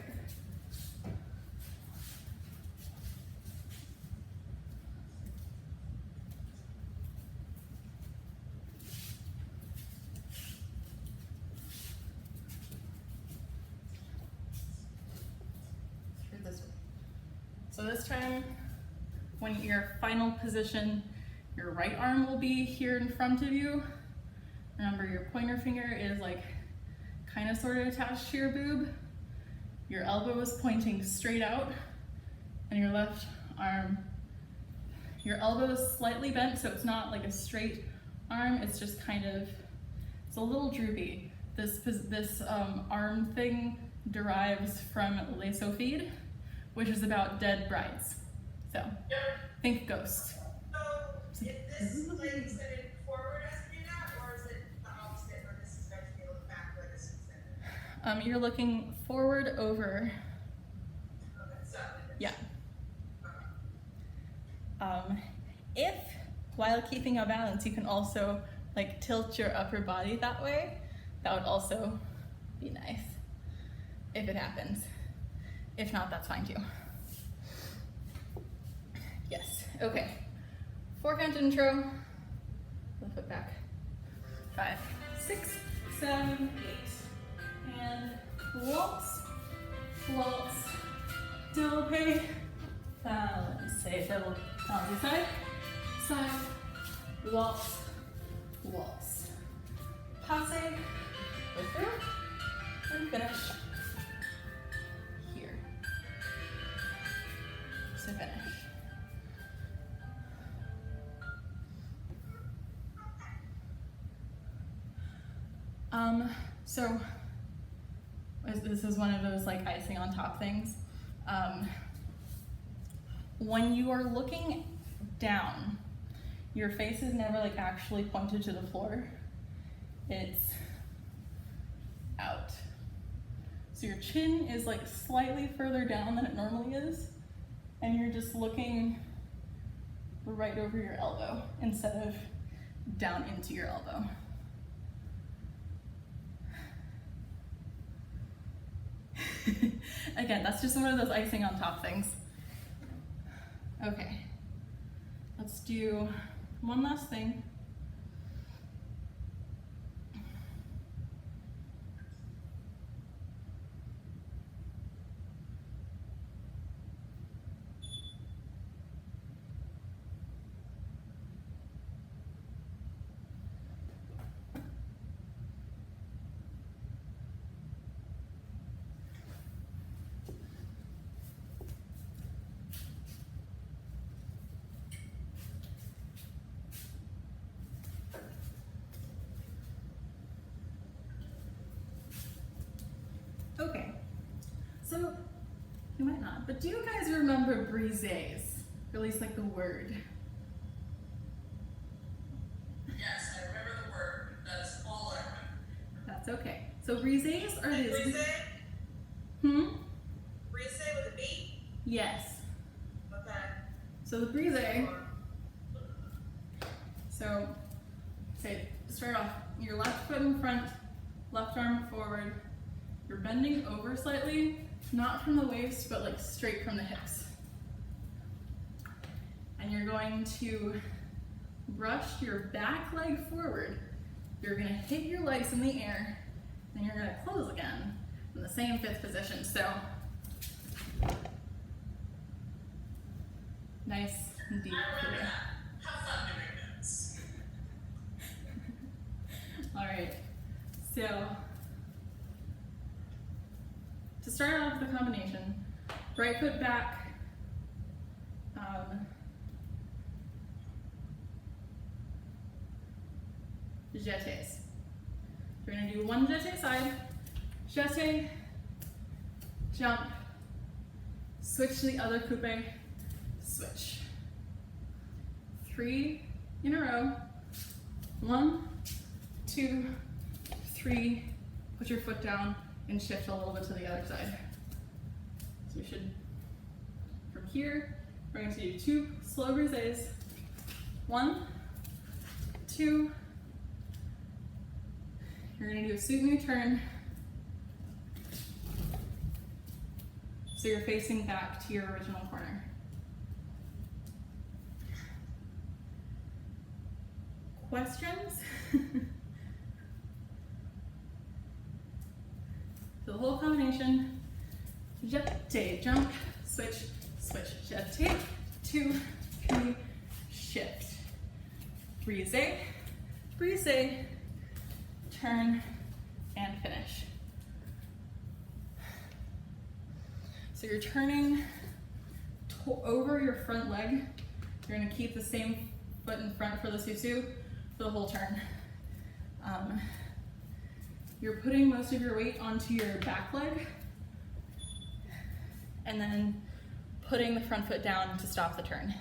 Through this way. So this time, when your final position, your right arm will be here in front of you. Remember, your pointer finger is like kind of sort of attached to your boob. Your elbow is pointing straight out, and your left arm, your elbow is slightly bent, so it's not like a straight arm, it's just kind of, it's a little droopy. This arm thing derives from Les Sophides, which is about dead brides. So, think ghosts. So, is this like extended forward as we do that, or is it the opposite, or this is meant to be looked back where this is extended? You're looking forward over, Okay, so. yeah. Okay. If, while keeping a balance, you can also like tilt your upper body that way, that would also be nice, if it happens. If not, that's fine too. Yes, okay. 4 count intro, left foot back. 5, 6, 7, 8. And waltz, waltz, développé, balance, double, balance side, side, waltz, waltz. Passe, go through, and finish here. To finish. So this is one of those like icing on top things. When you are looking down, your face is never like actually pointed to the floor. It's out. So your chin is like slightly further down than it normally is, and you're just looking right over your elbow instead of down into your elbow. Again, that's just one of those icing on top things. Okay, let's do one last thing. So, you might not, but do you guys remember brises? Or at least like the word. Yes, I remember the word. That's all I remember. That's okay. So brises are these. Brise? Brise with a B? Yes. Okay. So the brise, so say, start off, your left foot in front, left arm forward. You're bending over slightly, not from the waist, but like straight from the hips. And you're going to brush your back leg forward. You're gonna hit your legs in the air, and you're gonna close again in the same fifth position. So, nice and deep. I remember that. Have fun doing this. All right, so to start off the combination, right foot back, jetés. We're gonna do one jeté side, jeté, jump, switch to the other coupe, switch. 3 in a row. 1, 2, 3. Put your foot down and shift a little bit to the other side. So we should, from here, we're going to do 2 slow brises. 1, 2. You're going to do a sweep knee turn. So you're facing back to your original corner. Questions? So the whole combination, jeté, jump, switch, switch, jeté, 2, 3, shift. Brise, brise, turn, and finish. So you're turning over your front leg. You're gonna keep the same foot in front for the susu for the whole turn. You're putting most of your weight onto your back leg and then putting the front foot down to stop the turn.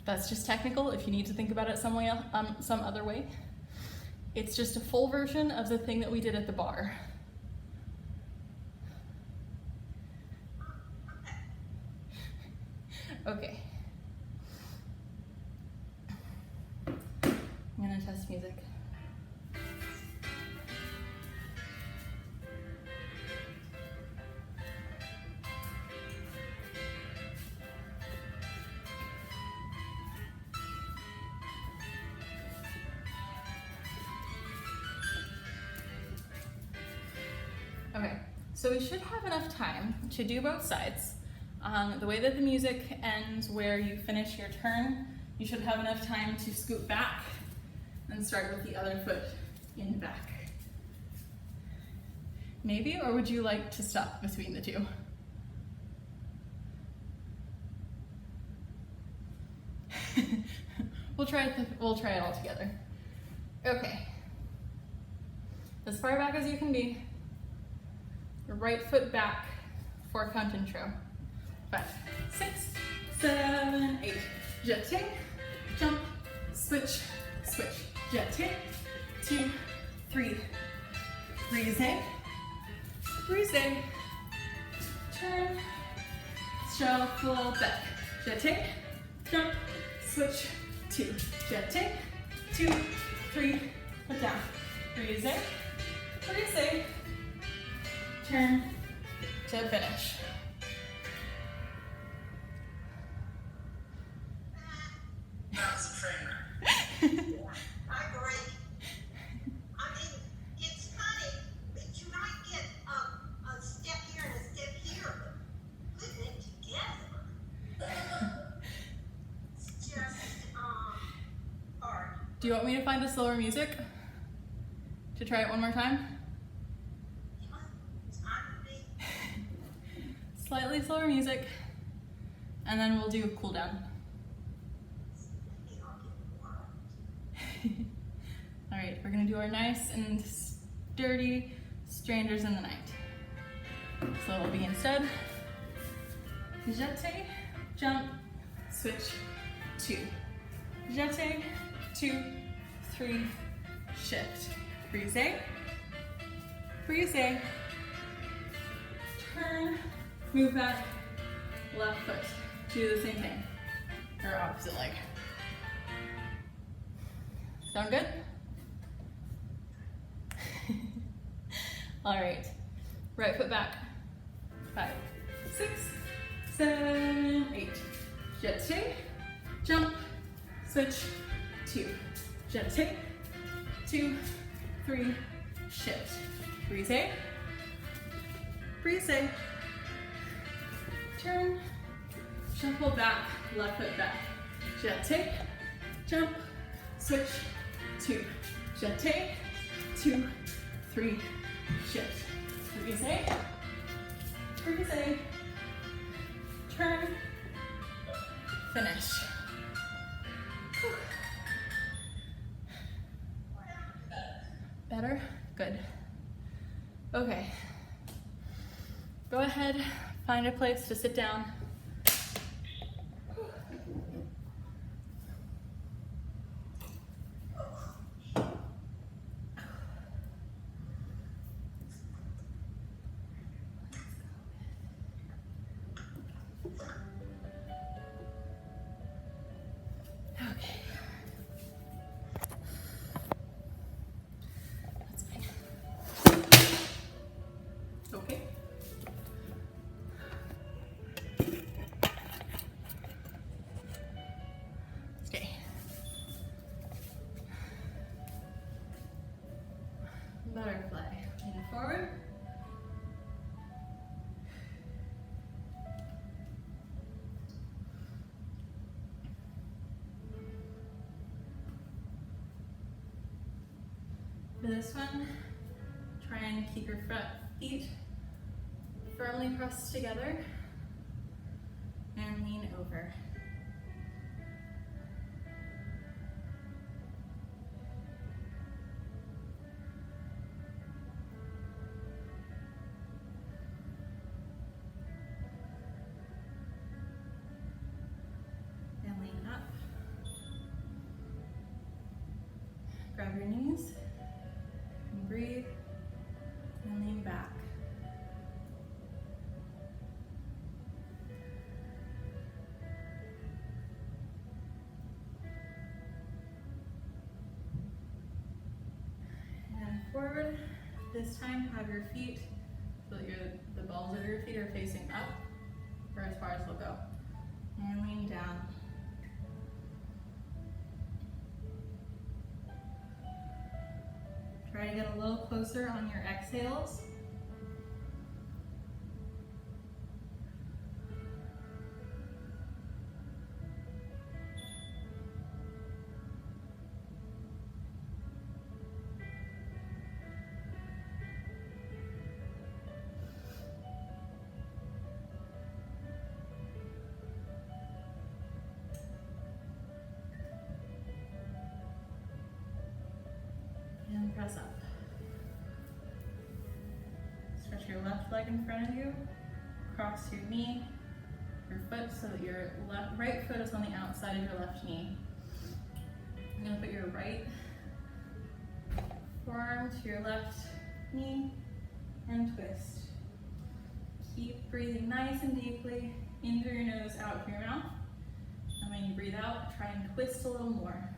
That's just technical if you need to think about it some way, some other way. It's just a full version of the thing that we did at the bar. Okay. I'm gonna test music. Okay, so we should have enough time to do both sides. The way that the music ends where you finish your turn, you should have enough time to scoot back and start with the other foot in the back. Maybe, or would you like to stop between the two? We'll try it all together. Okay. As far back as you can be. Your right foot back, 4 count intro. 5, 6, 7, 8. Jeté, jump, switch, switch. Jeté, 2, 3. Brise, brise, turn, shuffle back. Jeté, jump, switch, 2. Jeté, 2, 3, put down. Brise, brise, turn to finish. That was a train wreck. I agree. I mean, it's funny that you might get a step here and a step here, but putting it together, it's just, hard. Do you want me to find a slower music? To try it one more time? It's fine with me. Slightly slower music, and then we'll do a cool down. Maybe I'll get more. All right, we're gonna do our nice and dirty strangers in the night. So it'll be instead, jeté, jump, switch, 2. Jeté, 2, 3, shift. Brise, brise, turn, move back, left foot. Do the same thing, or opposite leg. Sound good? All right, right foot back. 5, 6, 7, 8. Jeté, jump, switch, 2. Jeté, 2, 3, shift. Brise, brise, turn, shuffle back, left foot back. Jeté, jump, switch, 2. Jeté, 2, 3, shift. Brise, brise, turn, finish. Better? Good. Okay. Go ahead, find a place to sit down. Okay. That's fine. Okay. Okay. Butterfly. Lean forward. For this one, try and keep your front feet firmly pressed together and lean over. And lean up. Grab your knees and breathe and lean back. And forward. This time have your feet so that the balls of your feet are facing up for as far as they'll go. And lean down. Try to get a little closer on your exhales. And press up. Stretch your left leg in front of you. Cross your knee, your foot, so that your right foot is on the outside of your left knee. You're gonna put your right forearm to your left knee and twist. Keep breathing nice and deeply in through your nose, out through your mouth. And when you breathe out, try and twist a little more.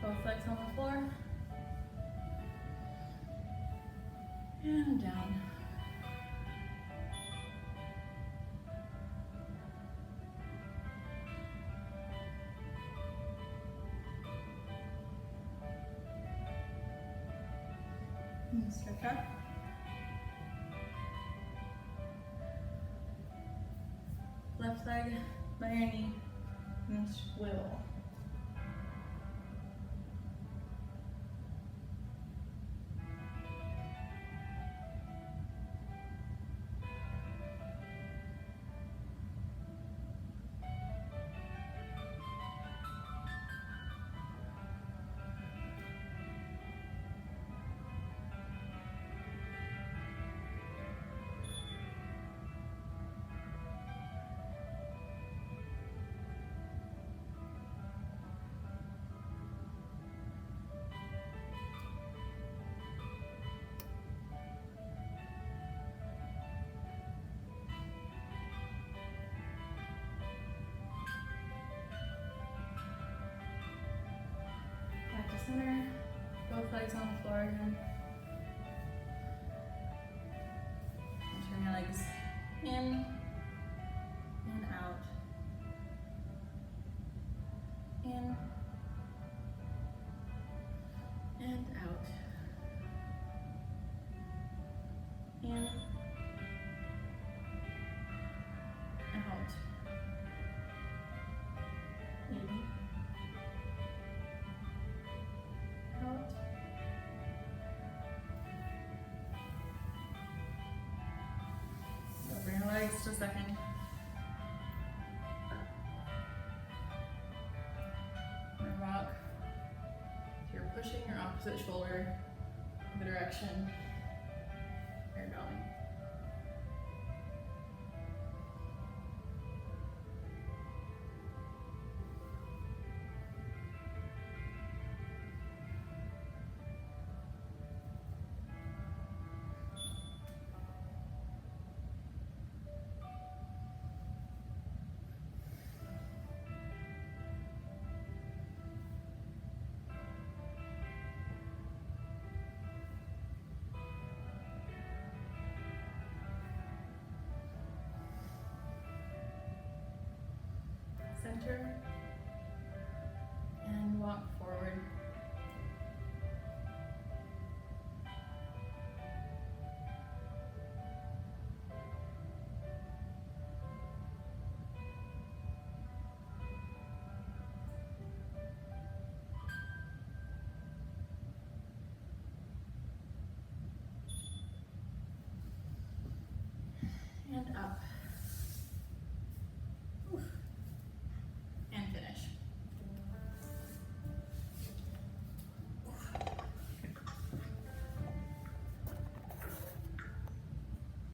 Both legs on the floor. And down. And stretch out. Left leg by your knee and swivel. Back to center, both legs on the floor again. And turn your legs in and out. In and out. In, out. In, out. So bring your legs to second. And rock. So you're pushing your opposite shoulder in the direction you're going.